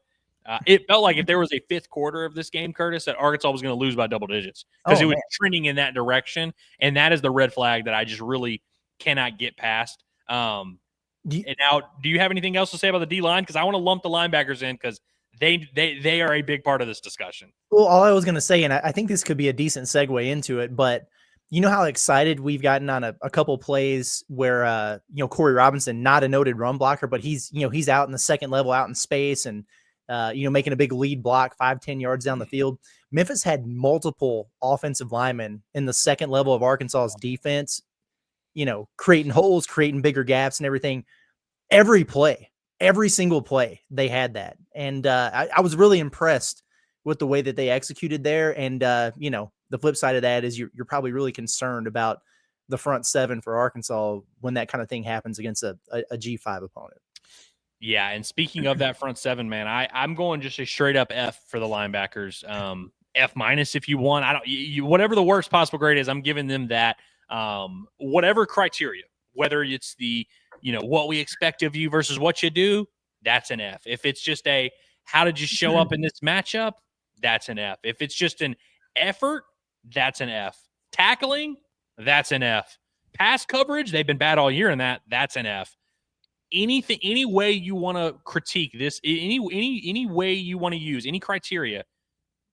It felt like if there was a fifth quarter of this game, Curtis, that Arkansas was going to lose by double digits because it was trending in that direction. And that is the red flag that I just really cannot get past. And now, do you have anything else to say about the D-line? Because I want to lump the linebackers in because they are a big part of this discussion. Well, all I was going to say, and I think this could be a decent segue into it, but you know how excited we've gotten on a couple plays where, Corey Robinson, not a noted run blocker, but he's out in the second level, out in space and, making a big lead block 5-10 yards down the field. Memphis had multiple offensive linemen in the second level of Arkansas's defense, creating holes, creating bigger gaps and everything. Every play, every single play, they had that. And I was really impressed with the way that they executed there. And, the flip side of that is you're probably really concerned about the front seven for Arkansas when that kind of thing happens against a G5 opponent. Yeah, and speaking of that front seven, man, I'm going just a straight up F for the linebackers. F- if you want. I don't whatever the worst possible grade is, I'm giving them that. Whatever criteria, whether it's the what we expect of you versus what you do, that's an F. If it's just a how did you show up in this matchup, that's an F. If it's just an effort, that's an F. Tackling, that's an F. Pass coverage, they've been bad all year in that's an F. Anything, any way you want to critique this, any way you want to use, any criteria,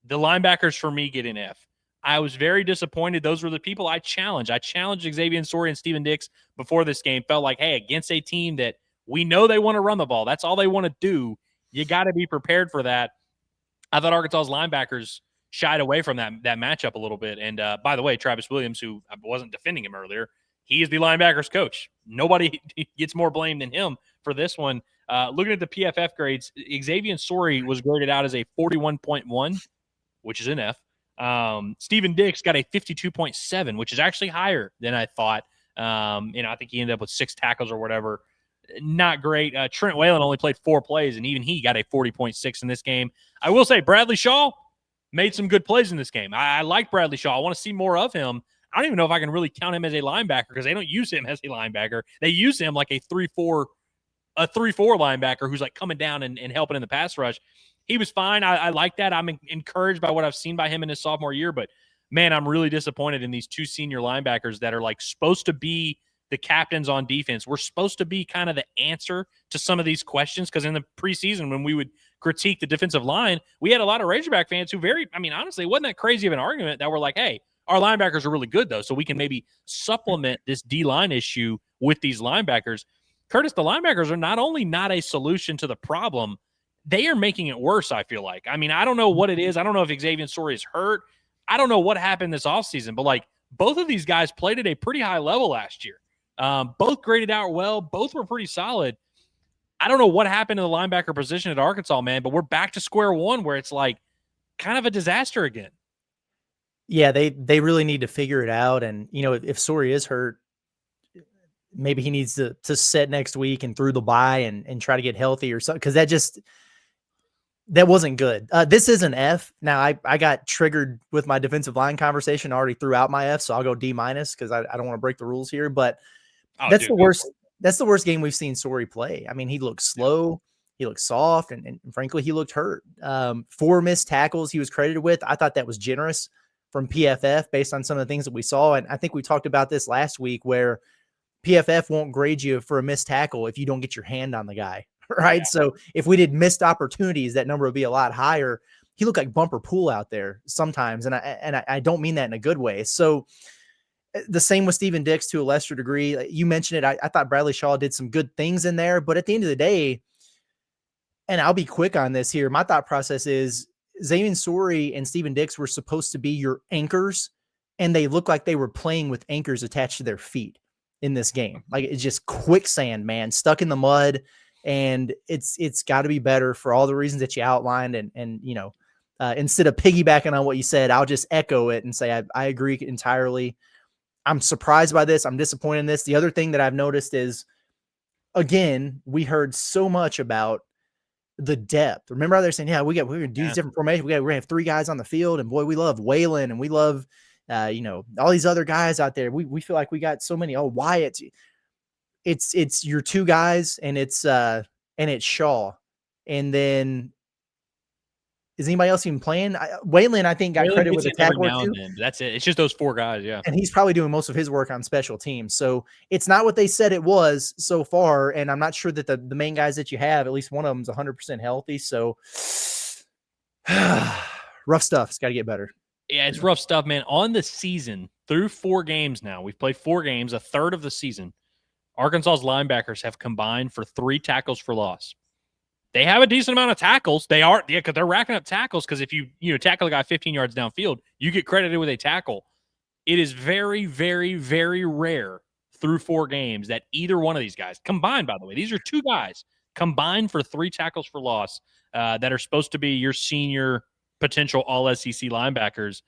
the linebackers for me get an F. I was very disappointed. Those were the people I challenged. I challenged Xavier Story and Steven Dix before this game. Felt like, hey, against a team that we know they want to run the ball, that's all they want to do. You got to be prepared for that. I thought Arkansas's linebackers shied away from that matchup a little bit. And by the way, Travis Williams, who I wasn't defending him earlier, he is the linebackers coach. Nobody gets more blame than him for this one. Looking at the PFF grades, Xavier Story was graded out as a 41.1, which is an F. Steven Dix got a 52.7, which is actually higher than I thought. I think he ended up with 6 tackles or whatever. not great. Trent Whalen only played 4 plays, and even he got a 40.6 in this game. I will say Bradley Shaw made some good plays in this game. I like Bradley Shaw. I want to see more of him. I don't even know if I can really count him as a linebacker because they don't use him as a linebacker. They use him like a 3-4 linebacker who's like coming down and helping in the pass rush. He was fine. I like that. I'm encouraged by what I've seen by him in his sophomore year, but man, I'm really disappointed in these 2 senior linebackers that are like supposed to be the captains on defense. We're supposed to be kind of the answer to some of these questions because in the preseason when we would critique the defensive line, we had a lot of Razorback fans who honestly, it wasn't that crazy of an argument that were like, hey, our linebackers are really good though, so we can maybe supplement this D-line issue with these linebackers. Curtis, the linebackers are not only not a solution to the problem, they are making it worse, I feel like. I mean, I don't know what it is. I don't know if Xavier Story is hurt. I don't know what happened this offseason, but like both of these guys played at a pretty high level last year. Both graded out well. Both were pretty solid. I don't know what happened to the linebacker position at Arkansas, man, but we're back to square one where it's like kind of a disaster again. Yeah, they really need to figure it out. And, you know, if Sori is hurt, maybe he needs to sit next week and through the bye and try to get healthy or something. Cause that wasn't good. This is an F. Now I got triggered with my defensive line conversation already throughout my F. So I'll go D- cause I don't want to break the rules here, but that's the worst. That's the worst game we've seen Sori play. I mean, he looked slow, he looked soft, and frankly, he looked hurt. 4 missed tackles he was credited with. I thought that was generous from PFF based on some of the things that we saw. And I think we talked about this last week where PFF won't grade you for a missed tackle if you don't get your hand on the guy, right? Yeah. So if we did missed opportunities, that number would be a lot higher. He looked like bumper pool out there sometimes, and I don't mean that in a good way. So the same with Steven Dix to a lesser degree. You mentioned it. I thought Bradley Shaw did some good things in there, but at the end of the day, and I'll be quick on this here, my thought process is Xavier Sori and Steven Dix were supposed to be your anchors, and they look like they were playing with anchors attached to their feet in this game. Like it's just quicksand, man, stuck in the mud. And it's got to be better for all the reasons that you outlined. And you know, instead of piggybacking on what you said, I'll just echo it and say I agree entirely. I'm surprised by this. I'm disappointed in this. The other thing that I've noticed is, again, we heard so much about the depth. Remember how they're saying, yeah, we're going to do these different formations. We're going to have 3 guys on the field. And boy, we love Whalen and we love, you know, all these other guys out there. We feel like we got so many. Oh, Wyatt. It's your 2 guys and it's Shaw. And then is anybody else even playing? Whalen, I think, got credit with a tackle or 2. That's it. It's just those 4 guys, yeah. And he's probably doing most of his work on special teams. So it's not what they said it was so far. And I'm not sure that the main guys that you have, at least one of them is 100% healthy. So rough stuff. It's got to get better. Yeah, it's rough stuff, man. On the season, through 4 games now, we've played 4 games, a third of the season. Arkansas's linebackers have combined for 3 tackles for loss. They have a decent amount of tackles. Because they're racking up tackles. Because if you tackle a guy 15 yards downfield, you get credited with a tackle. It is very, very, very rare through 4 games that either one of these guys combined. By the way, these are 2 guys combined for 3 tackles for loss that are supposed to be your senior potential All SEC linebackers.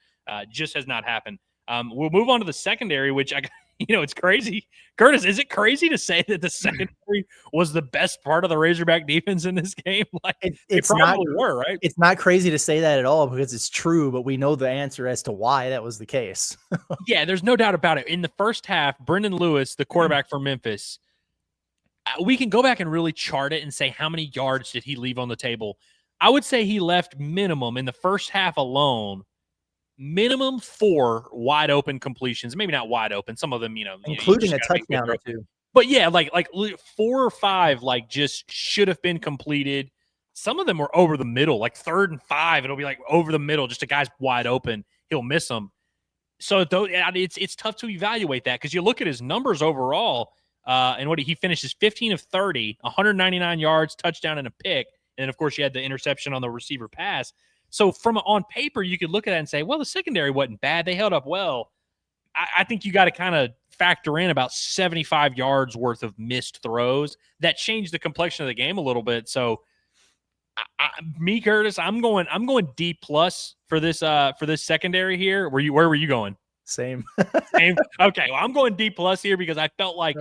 Just has not happened. We'll move on to the secondary, which it's crazy. Curtis, is it crazy to say that the secondary was the best part of the Razorback defense in this game? Like it's probably were, right? It's not crazy to say that at all because it's true, but we know the answer as to why that was the case. Yeah, there's no doubt about it. In the first half, Brendan Lewis, the quarterback for Memphis, we can go back and really chart it and say how many yards did he leave on the table. I would say he left minimum in the first half alone, minimum 4 wide open completions. Maybe not wide open. Some of them, including a touchdown or 2. But yeah, like 4 or 5, like just should have been completed. Some of them were over the middle, like 3rd and 5. It'll be like over the middle. Just a guy's wide open. He'll miss them. So it's tough to evaluate that because you look at his numbers overall, and he finishes 15 of 30, 199 yards, touchdown, and a pick. And of course, you had the interception on the receiver pass. So on paper, you could look at that and say, well, the secondary wasn't bad. They held up well. I think you got to kind of factor in about 75 yards worth of missed throws. That changed the complexion of the game a little bit. So Curtis, I'm going D+ for this secondary here. Where were you going? Same. Same. Okay. Well, I'm going D+ here because I felt like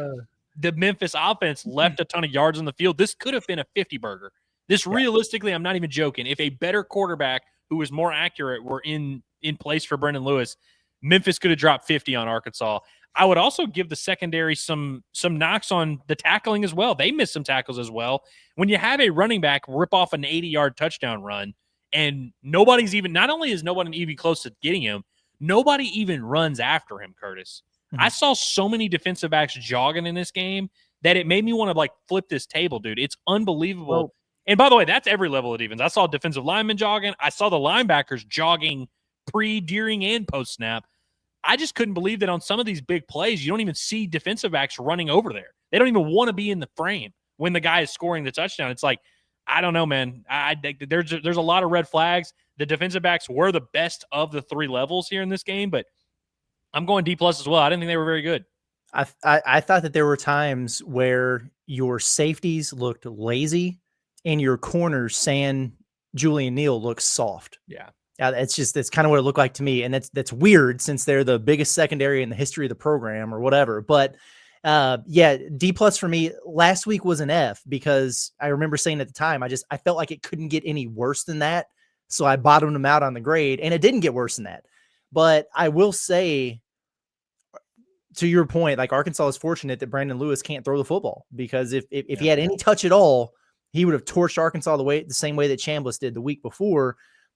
the Memphis offense left a ton of yards on the field. This could have been a 50-burger. This realistically, I'm not even joking. If a better quarterback who was more accurate were in place for Brendan Lewis, Memphis could have dropped 50 on Arkansas. I would also give the secondary some knocks on the tackling as well. They missed some tackles as well. When you have a running back rip off an 80-yard touchdown run, and nobody's even, not only is nobody even close to getting him, nobody even runs after him, Curtis. I saw so many defensive backs jogging in this game that it made me want to like flip this table, dude. It's unbelievable. Well, and by the way, that's every level of defense. I saw defensive linemen jogging. I saw the linebackers jogging pre, during, and post snap. I just couldn't believe that on some of these big plays, you don't even see defensive backs running over there. They don't even want to be in the frame when the guy is scoring the touchdown. It's like, I don't know, man. There's a lot of red flags. The defensive backs were the best of the three levels here in this game, but I'm going D+ as well. I didn't think they were very good. I thought that there were times where your safeties looked lazy and your corners, San, Julian Neal, looks soft. Yeah. That's kind of what it looked like to me. And that's weird since they're the biggest secondary in the history of the program or whatever. But D+ for me. Last week was an F because I remember saying at the time, I felt like it couldn't get any worse than that. So I bottomed them out on the grade, and it didn't get worse than that. But I will say, to your point, like Arkansas is fortunate that Brandon Lewis can't throw the football, because if he had any touch at all, he would have torched Arkansas the same way that Chambliss did the week before.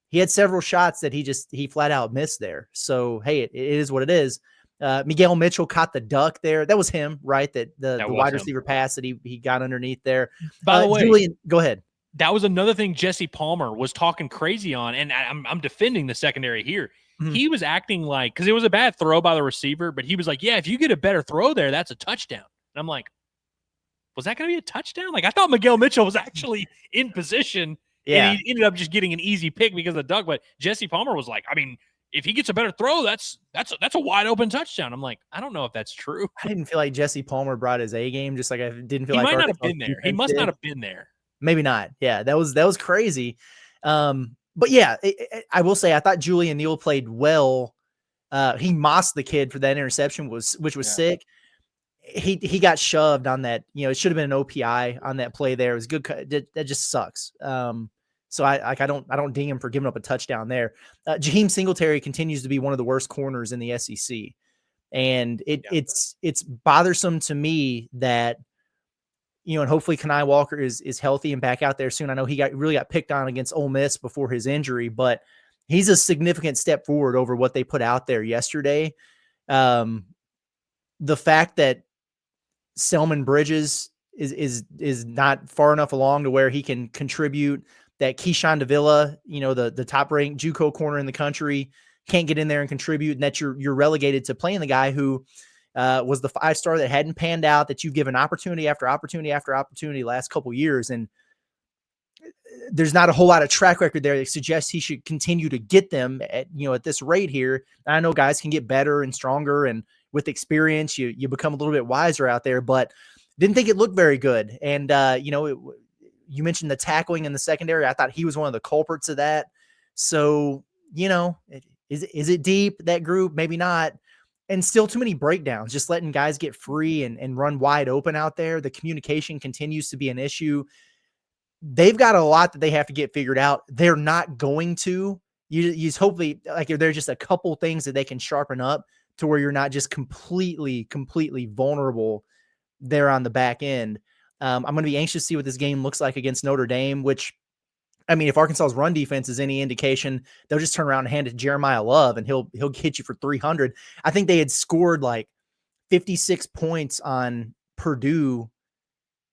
He had several shots that he flat out missed there. So, hey, it is what it is. Miguel Mitchell caught the duck there. That was him, right? That the wide receiver pass that he got underneath there. By the way, Julian, go ahead. That was another thing Jesse Palmer was talking crazy on, and I'm defending the secondary here. Mm-hmm. He was acting like, because it was a bad throw by the receiver, but he was like, yeah, if you get a better throw there, that's a touchdown. And I'm like, was that going to be a touchdown? Like, I thought Miguel Mitchell was actually in position. Yeah. And he ended up just getting an easy pick because of the duck. But Jesse Palmer was like, I mean, if he gets a better throw, that's a wide open touchdown. I'm like, I don't know if that's true. I didn't feel like Jesse Palmer brought his A game, just like I didn't feel he like might not have been there. He must not have been there. Maybe not. Yeah, that was crazy. But yeah, I will say I thought Julian Neal played well. He mossed the kid for that interception, which was sick. He got shoved on that. It should have been an OPI on that play there. It was good. That just sucks. So I don't ding him for giving up a touchdown there. Jaheim Singletary continues to be one of the worst corners in the SEC, and it's bothersome to me that, and hopefully Kenai Walker is healthy and back out there soon. I know he really got picked on against Ole Miss before his injury, but he's a significant step forward over what they put out there yesterday. The fact that Selman Bridges is not far enough along to where he can contribute, that Keyshawn Davila, the top ranked JUCO corner in the country, can't get in there and contribute, and that you're relegated to playing the guy who was the 5-star that hadn't panned out, that you've given opportunity after opportunity after opportunity last couple years. And there's not a whole lot of track record there that suggests he should continue to get them at this rate here. And I know guys can get better and stronger, and with experience, you become a little bit wiser out there, but didn't think it looked very good. And, you mentioned the tackling in the secondary. I thought he was one of the culprits of that. So, is it deep, that group? Maybe not. And still too many breakdowns, just letting guys get free and run wide open out there. The communication continues to be an issue. They've got a lot that they have to get figured out. They're not going to. You just hopefully, like, there's just a couple things that they can sharpen up to where you're not just completely vulnerable there on the back end. I'm going to be anxious to see what this game looks like against Notre Dame, which, I mean, if Arkansas's run defense is any indication, they'll just turn around and hand it to Jeremiah Love, and he'll hit you for 300. I think they had scored like 56 points on Purdue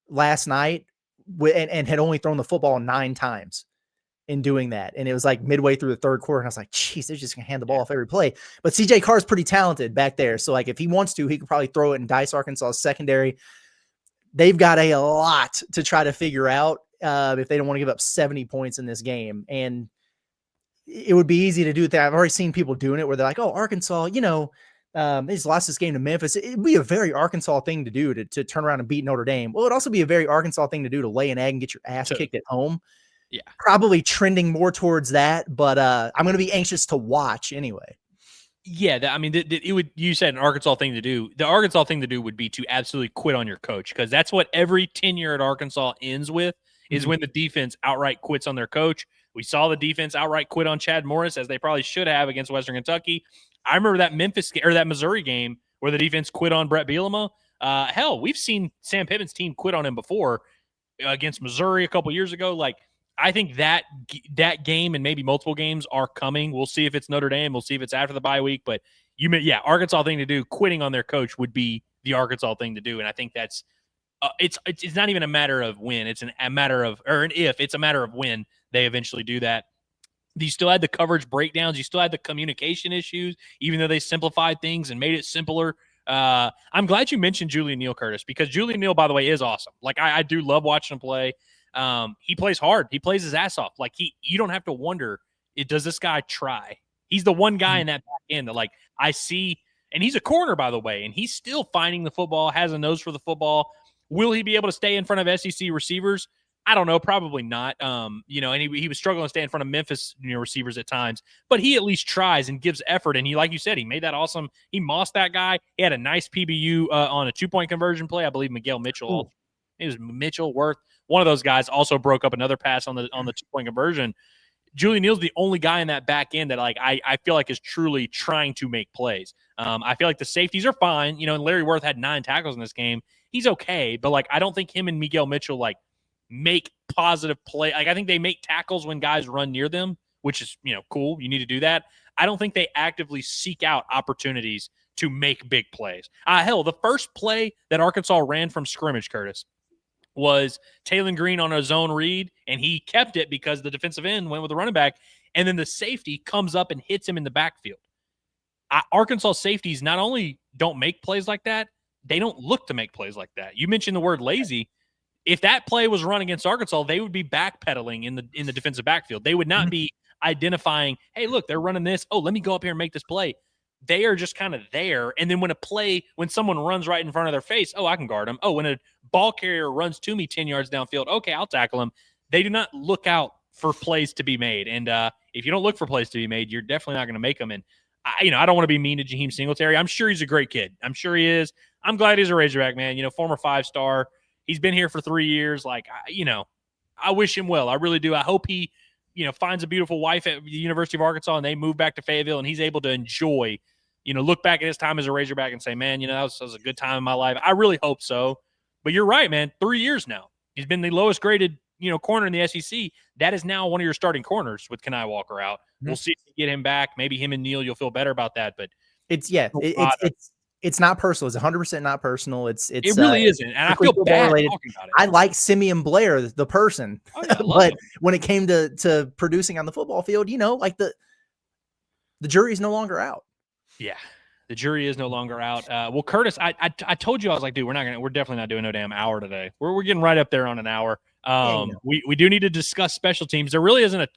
last night and had only thrown the football 9 times in doing that. And it was like midway through the third quarter, and I was like, geez, they're just going to hand the ball off every play. But CJ Carr's pretty talented back there. So, like, if he wants to, he could probably throw it and dice Arkansas's secondary. They've got a lot to try to figure out if they don't want to give up 70 points in this game. And it would be easy to do that. I've already seen people doing it where they're like, oh, Arkansas, they just lost this game to Memphis. It'd be a very Arkansas thing to do to turn around and beat Notre Dame. Well, it'd also be a very Arkansas thing to do to lay an egg and get your ass kicked at home. Yeah. Probably trending more towards that, but I'm going to be anxious to watch anyway. Yeah, I mean, it would. You said an Arkansas thing to do. The Arkansas thing to do would be to absolutely quit on your coach, because that's what every tenure at Arkansas ends with, is when the defense outright quits on their coach. We saw the defense outright quit on Chad Morris, as they probably should have against Western Kentucky. I remember that Memphis or that Missouri game where the defense quit on Brett Bielema. Hell, we've seen Sam Pittman's team quit on him before against Missouri a couple years ago. Like, I think that game and maybe multiple games are coming. We'll see if it's Notre Dame. We'll see if it's after the bye week. But Arkansas thing to do, quitting on their coach would be the Arkansas thing to do. And I think that's it's not even a matter of when. It's a matter of, or an if. It's a matter of when they eventually do that. You still had the coverage breakdowns. You still had the communication issues, even though they simplified things and made it simpler. I'm glad you mentioned Julian Neal, Curtis, because Julian Neal, by the way, is awesome. Like, I do love watching him play. He plays hard. He plays his ass off. Like, you don't have to wonder, does this guy try? He's the one guy in that back end that, like, I see, and he's a corner, by the way, and he's still finding the football, has a nose for the football. Will he be able to stay in front of SEC receivers? I don't know, probably not. And he was struggling to stay in front of Memphis receivers at times, but he at least tries and gives effort. And he, like you said, he made that awesome. He mossed that guy. He had a nice PBU on a 2-point conversion play. I believe Miguel Mitchell. Ooh. It was Mitchell Worth. One of those guys also broke up another pass on the 2-point conversion. Julian Neal's the only guy in that back end that, like, I feel like is truly trying to make plays. I feel like the safeties are fine. And Larry Worth had 9 tackles in this game. He's okay, but, like, I don't think him and Miguel Mitchell, like, make positive play. Like, I think they make tackles when guys run near them, which is, cool. You need to do that. I don't think they actively seek out opportunities to make big plays. Hell, the first play that Arkansas ran from scrimmage, Curtis, was Taylon Green on a zone read, and he kept it because the defensive end went with the running back, and then the safety comes up and hits him in the backfield. Arkansas safeties not only don't make plays like that, they don't look to make plays like that. You mentioned the word lazy. If that play was run against Arkansas, they would be backpedaling in the defensive backfield. They would not be identifying, hey, look, they're running this. Oh, let me go up here and make this play. They are just kind of there. And then when someone runs right in front of their face, oh, I can guard them. Oh, when a ball carrier runs to me 10 yards downfield, okay, I'll tackle him. They do not look out for plays to be made. And if you don't look for plays to be made, you're definitely not going to make them. And, I don't want to be mean to Jaheim Singletary. I'm sure he's a great kid. I'm sure he is. I'm glad he's a Razorback, man. Former 5-star. He's been here for 3 years. Like, I wish him well. I really do. I hope he, finds a beautiful wife at the University of Arkansas and they move back to Fayetteville and he's able to enjoy, look back at his time as a Razorback and say, man, that was a good time in my life. I really hope so. But you're right, man. 3 years now. He's been the lowest graded, corner in the SEC. That is now one of your starting corners with Kenai Walker out. Mm-hmm. We'll see if we get him back. Maybe him and Neal, you'll feel better about that. But it's not personal. It's 100% not personal. It really isn't. And I feel bad talking about it. I like Simeon Blair, the person, but when it came to producing on the football field, like the jury is no longer out. Yeah. The jury is no longer out. Well, Curtis, I told you, I was like, dude, we're definitely not doing no damn hour today. We're getting right up there on an hour. We do need to discuss special teams. There really isn't a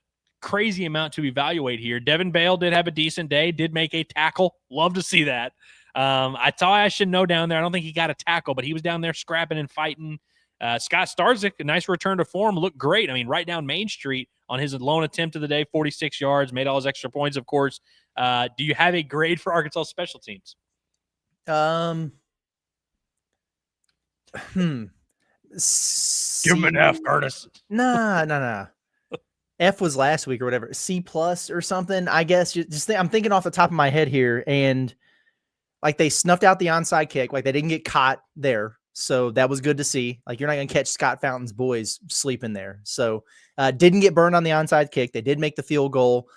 crazy amount to evaluate here. Devin Bale did have a decent day, did make a tackle. Love to see that. I thought I should know down there. I don't think he got a tackle, but he was down there scrapping and fighting. Scott Starzik, a nice return to form, looked great. I mean, right down Main Street on his lone attempt of the day, 46 yards, made all his extra points, of course. Do you have a grade for Arkansas special teams? Give him an F, Curtis. Nah. F was last week or whatever. C+ or something, I guess. I'm thinking off the top of my head here, and like they snuffed out the onside kick. Like they didn't get caught there. So that was good to see. Like, you're not going to catch Scott Fountain's boys sleeping there. So didn't get burned on the onside kick. They did make the field goal.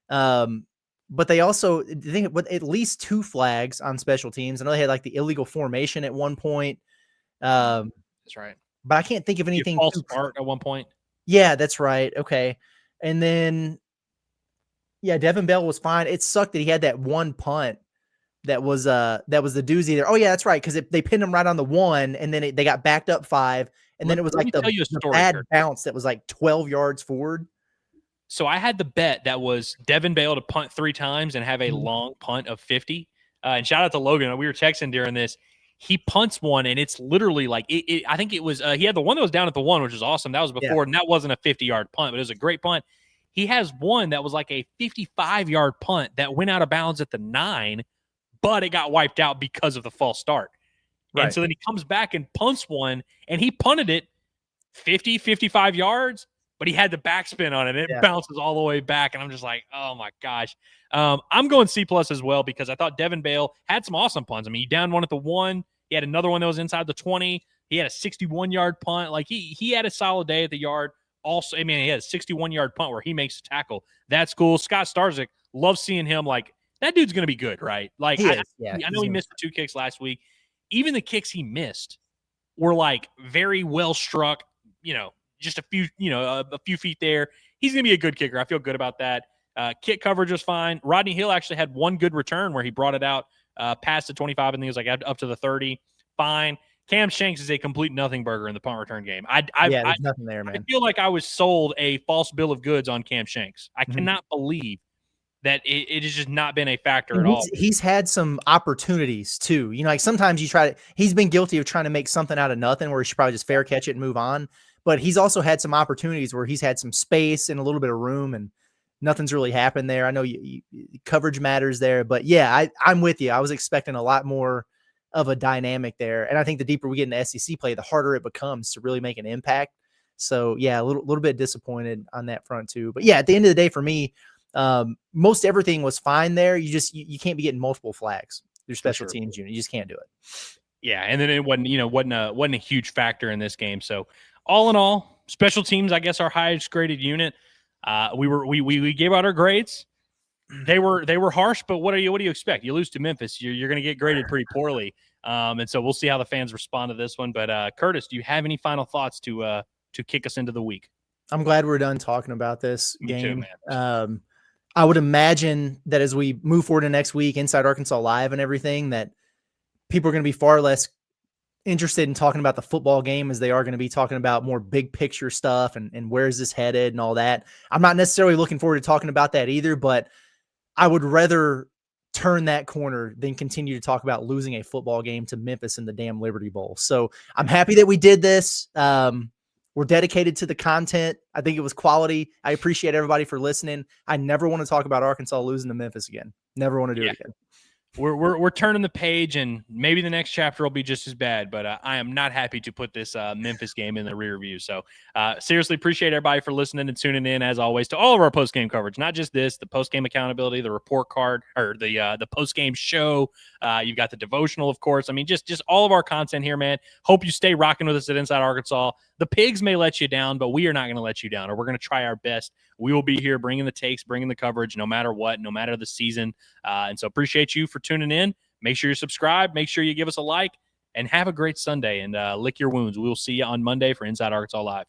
But they also, I think, with at least 2 flags on special teams. I know they had like the illegal formation at one point. That's right. But I can't think of anything. False start at one point. Yeah, that's right. Okay. And then, Devin Bell was fine. It sucked that he had that one punt that was the doozy there. Oh yeah, that's right. Because they pinned him right on the 1, and then they got backed up 5, and then it was like the bad bounce that was like 12 yards forward. So I had the bet that was Devin Bale to punt 3 times and have a long punt of 50. And shout out to Logan. We were texting during this. He punts one, and it's literally like I think it was he had the one that was down at the 1, which was awesome. That was before, and that wasn't a 50-yard punt, but it was a great punt. He has one that was like a 55-yard punt that went out of bounds at the 9, but it got wiped out because of the false start. Right. And so then he comes back and punts one, and he punted it 50, 55 yards, but he had the backspin on it. It bounces all the way back, and I'm just like, oh, my gosh. I'm going C+ as well because I thought Devin Bale had some awesome punts. I mean, he downed one at the 1. He had another one that was inside the 20. He had a 61-yard punt. Like, he had a solid day at the yard. Also, I mean, he had a 61-yard punt where he makes a tackle. That's cool. Scott Starzik, love seeing him. Like, that dude's going to be good, right? Like, I know he missed the 2 kicks last week. Even the kicks he missed were, like, very well struck, just a few, a few feet there. He's going to be a good kicker. I feel good about that. Kick coverage was fine. Rodney Hill actually had one good return where he brought it out past the 25, and he was like up to the 30. Fine. Cam Shanks is a complete nothing burger in the punt return game. There's nothing there, man. I feel like I was sold a false bill of goods on Cam Shanks. I cannot believe that it has just not been a factor at all. He's had some opportunities too. Like sometimes he's been guilty of trying to make something out of nothing where he should probably just fair catch it and move on. But he's also had some opportunities where he's had some space and a little bit of room and nothing's really happened there. I know coverage matters there, but yeah, I'm with you. I was expecting a lot more of a dynamic there. And I think the deeper we get into SEC play, the harder it becomes to really make an impact. So yeah, a little bit disappointed on that front too. But yeah, at the end of the day for me, most everything was fine there. You can't be getting multiple flags. Your special teams unit. You just can't do it. Yeah, and then it wasn't a huge factor in this game. So all in all, special teams, I guess, our highest graded unit. We gave out our grades. They were harsh, but what do you expect? You lose to Memphis, you're going to get graded pretty poorly. And so we'll see how the fans respond to this one. But Curtis, do you have any final thoughts to kick us into the week? I'm glad we're done talking about this game. Me too, man. I would imagine that as we move forward to next week, Inside Arkansas Live and everything, that people are going to be far less interested in talking about the football game as they are going to be talking about more big picture stuff and where is this headed and all that. I'm not necessarily looking forward to talking about that either, but I would rather turn that corner than continue to talk about losing a football game to Memphis in the damn Liberty Bowl. So I'm happy that we did this. We're dedicated to the content. I think it was quality. I appreciate everybody for listening. I never want to talk about Arkansas losing to Memphis again. Never want to do it again. We're turning the page, and maybe the next chapter will be just as bad, but I am not happy to put this Memphis game in the rear view. So seriously appreciate everybody for listening and tuning in, as always, to all of our post-game coverage, not just this, the post-game accountability, the report card, or the post-game show. You've got the devotional, of course. I mean, just all of our content here, man. Hope you stay rocking with us at Inside Arkansas. The pigs may let you down, but we are not going to let you down, or we're going to try our best. We will be here bringing the takes, bringing the coverage, no matter what, no matter the season. And so appreciate you for tuning in. Make sure you subscribe. Make sure you give us a like, and have a great Sunday, and lick your wounds. We will see you on Monday for Inside Arkansas Live.